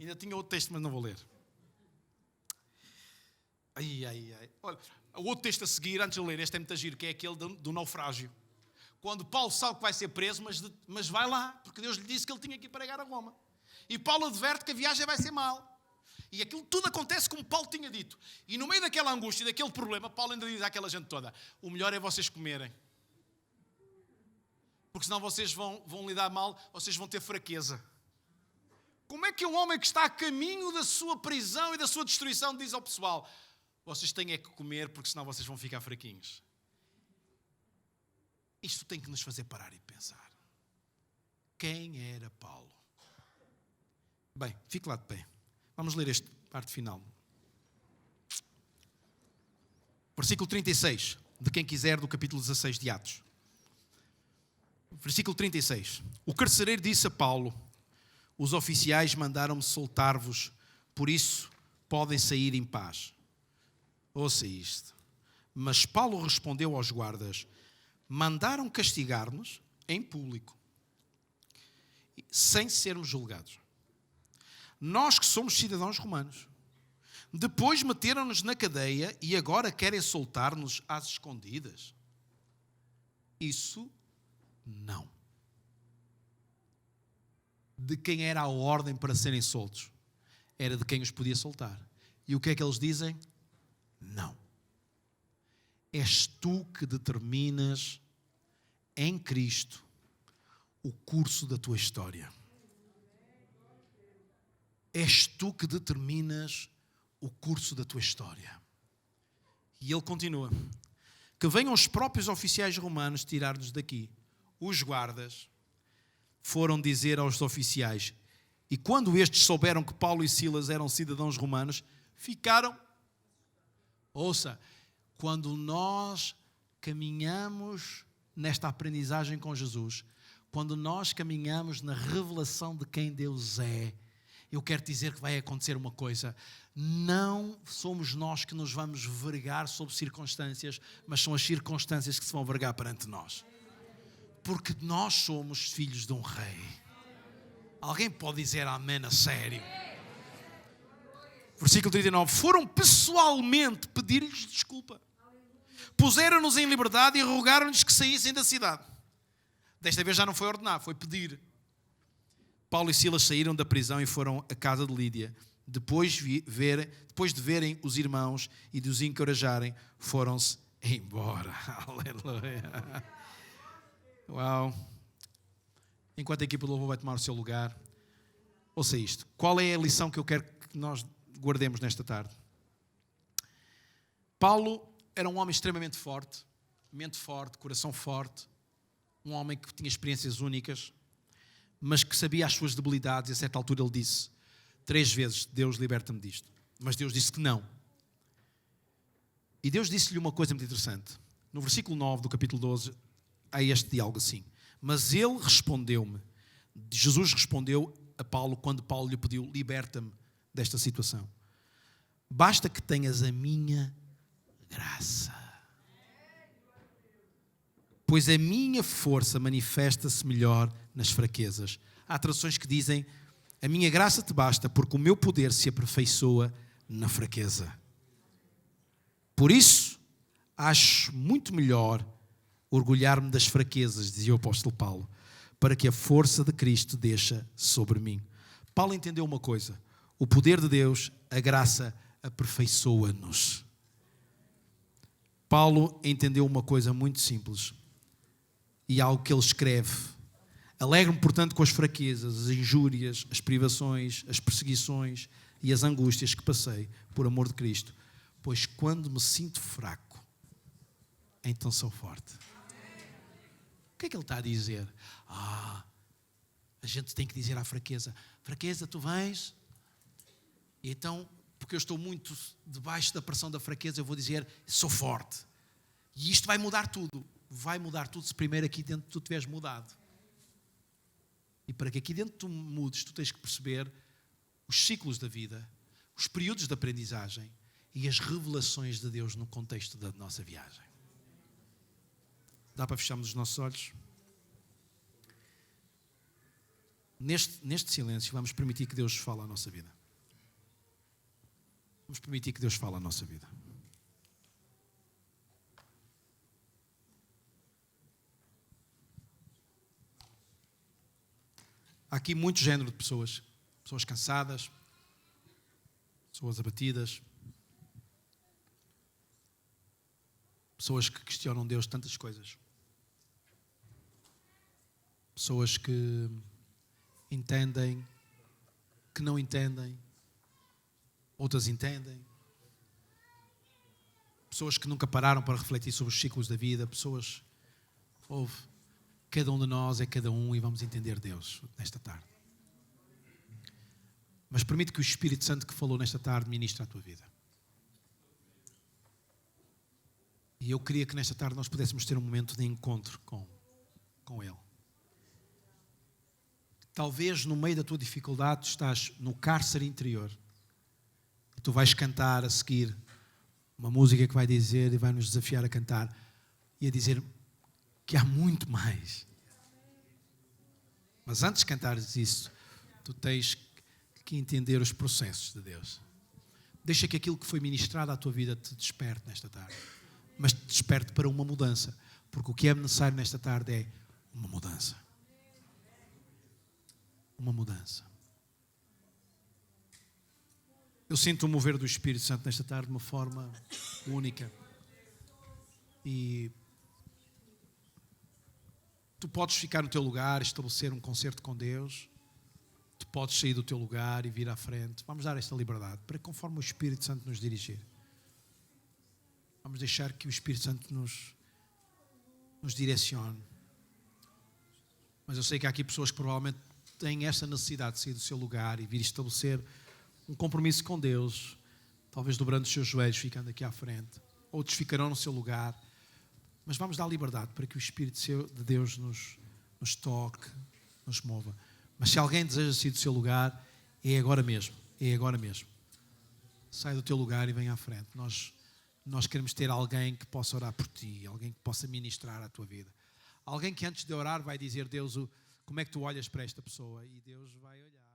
ainda tinha outro texto, mas não vou ler. Olha, o outro texto a seguir, antes de ler, este é muito giro, que é aquele do naufrágio. Quando Paulo sabe que vai ser preso, mas vai lá, porque Deus lhe disse que ele tinha que ir pregar a Roma. E Paulo adverte que a viagem vai ser mal. E aquilo tudo acontece como Paulo tinha dito. E no meio daquela angústia, daquele problema, Paulo ainda diz àquela gente toda: o melhor é vocês comerem. Porque senão vocês vão lidar mal, vocês vão ter fraqueza. Como é que um homem que está a caminho da sua prisão e da sua destruição diz ao pessoal: vocês têm é que comer, porque senão vocês vão ficar fraquinhos? Isto tem que nos fazer parar e pensar. Quem era Paulo? Bem, fique lá de pé. Vamos ler esta parte final. Versículo 36, de quem quiser, do capítulo 16 de Atos. Versículo 36. O carcereiro disse a Paulo: os oficiais mandaram-me soltar-vos, por isso podem sair em paz. Ouça isto. Mas Paulo respondeu aos guardas: mandaram castigar-nos em público, sem sermos julgados. Nós que somos cidadãos romanos. Depois meteram-nos na cadeia e agora querem soltar-nos às escondidas. Isso não. De quem era a ordem para serem soltos? Era de quem os podia soltar. E o que é que eles dizem? Não. És tu que determinas em Cristo o curso da tua história. És tu que determinas o curso da tua história. E ele continua. Que venham os próprios oficiais romanos tirar-nos daqui. Os guardas foram dizer aos oficiais. E quando estes souberam que Paulo e Silas eram cidadãos romanos, ficaram... Ouça, quando nós caminhamos nesta aprendizagem com Jesus, quando nós caminhamos na revelação de quem Deus é, eu quero dizer que vai acontecer uma coisa. Não somos nós que nos vamos vergar sobre circunstâncias, mas são as circunstâncias que se vão vergar perante nós. Porque nós somos filhos de um rei. Alguém pode dizer amém a sério? Versículo 39. Foram pessoalmente pedir-lhes desculpa. Puseram-nos em liberdade e rogaram-lhes que saíssem da cidade. Desta vez já não foi ordenar, foi pedir. Paulo e Silas saíram da prisão e foram à casa de Lídia. Depois de verem os irmãos e de os encorajarem, foram-se embora. Aleluia. Uau. Enquanto a equipa do louvor vai tomar o seu lugar, ouça isto. Qual é a lição que eu quero que nós guardemos nesta tarde? Paulo era um homem extremamente forte, mente forte, coração forte, um homem que tinha experiências únicas, mas que sabia as suas debilidades, e a certa altura ele disse 3 vezes, Deus liberta-me disto. Mas Deus disse que não. E Deus disse-lhe uma coisa muito interessante. No versículo 9 do capítulo 12, há este diálogo assim. Mas ele respondeu-me, Jesus respondeu a Paulo quando Paulo lhe pediu, liberta-me desta situação. Basta que tenhas a minha graça. Pois a minha força manifesta-se melhor nas fraquezas. Há traduções que dizem, a minha graça te basta, porque o meu poder se aperfeiçoa na fraqueza. Por isso, acho muito melhor orgulhar-me das fraquezas, dizia o apóstolo Paulo, para que a força de Cristo desça sobre mim. Paulo entendeu uma coisa, o poder de Deus, a graça, aperfeiçoa-nos. Paulo entendeu uma coisa muito simples, e algo que ele escreve. Alegro-me, portanto, com as fraquezas, as injúrias, as privações, as perseguições e as angústias que passei por amor de Cristo. Pois quando me sinto fraco, então sou forte. O que é que ele está a dizer? A gente tem que dizer à fraqueza, fraqueza, tu vens? E então, porque eu estou muito debaixo da pressão da fraqueza, eu vou dizer, sou forte. E isto vai mudar tudo. Vai mudar tudo se primeiro aqui dentro tu tiveres mudado. E para que aqui dentro tu mudes, tu tens que perceber os ciclos da vida, os períodos de aprendizagem e as revelações de Deus no contexto da nossa viagem. Dá para fecharmos os nossos olhos? Neste silêncio vamos permitir que Deus fale à nossa vida. Vamos permitir que Deus fale à nossa vida. Há aqui muito género de pessoas. Pessoas cansadas, pessoas abatidas, pessoas que questionam Deus de tantas coisas. Pessoas que entendem, que não entendem, outras entendem. Pessoas que nunca pararam para refletir sobre os ciclos da vida. Pessoas, cada um de nós é cada um e vamos entender Deus nesta tarde. Mas permite que o Espírito Santo que falou nesta tarde ministre a tua vida. E eu queria que nesta tarde nós pudéssemos ter um momento de encontro com Ele. Talvez no meio da tua dificuldade tu estás no cárcere interior. E tu vais cantar a seguir uma música que vai dizer e vai nos desafiar a cantar e a dizer que há muito mais. Mas antes de cantares isso, tu tens que entender os processos de Deus. Deixa que aquilo que foi ministrado à tua vida te desperte nesta tarde. Mas te desperte para uma mudança. Porque o que é necessário nesta tarde é uma mudança. Uma mudança. Eu sinto o mover do Espírito Santo nesta tarde de uma forma única. E tu podes ficar no teu lugar, estabelecer um concerto com Deus. tu podes sair do teu lugar e vir à frente. Vamos dar esta liberdade para conforme o Espírito Santo nos dirigir. Vamos deixar que o Espírito Santo nos direcione. Mas eu sei que há aqui pessoas que provavelmente têm esta necessidade de sair do seu lugar e vir estabelecer um compromisso com Deus, talvez dobrando os seus joelhos, ficando aqui à frente. Outros ficarão no seu lugar. Mas vamos dar liberdade para que o Espírito de Deus nos toque, nos mova. Mas se alguém deseja sair do seu lugar, é agora mesmo. É agora mesmo. Sai do teu lugar e vem à frente. Nós queremos ter alguém que possa orar por ti, alguém que possa ministrar a tua vida. Alguém que antes de orar vai dizer, Deus, como é que tu olhas para esta pessoa? E Deus vai olhar.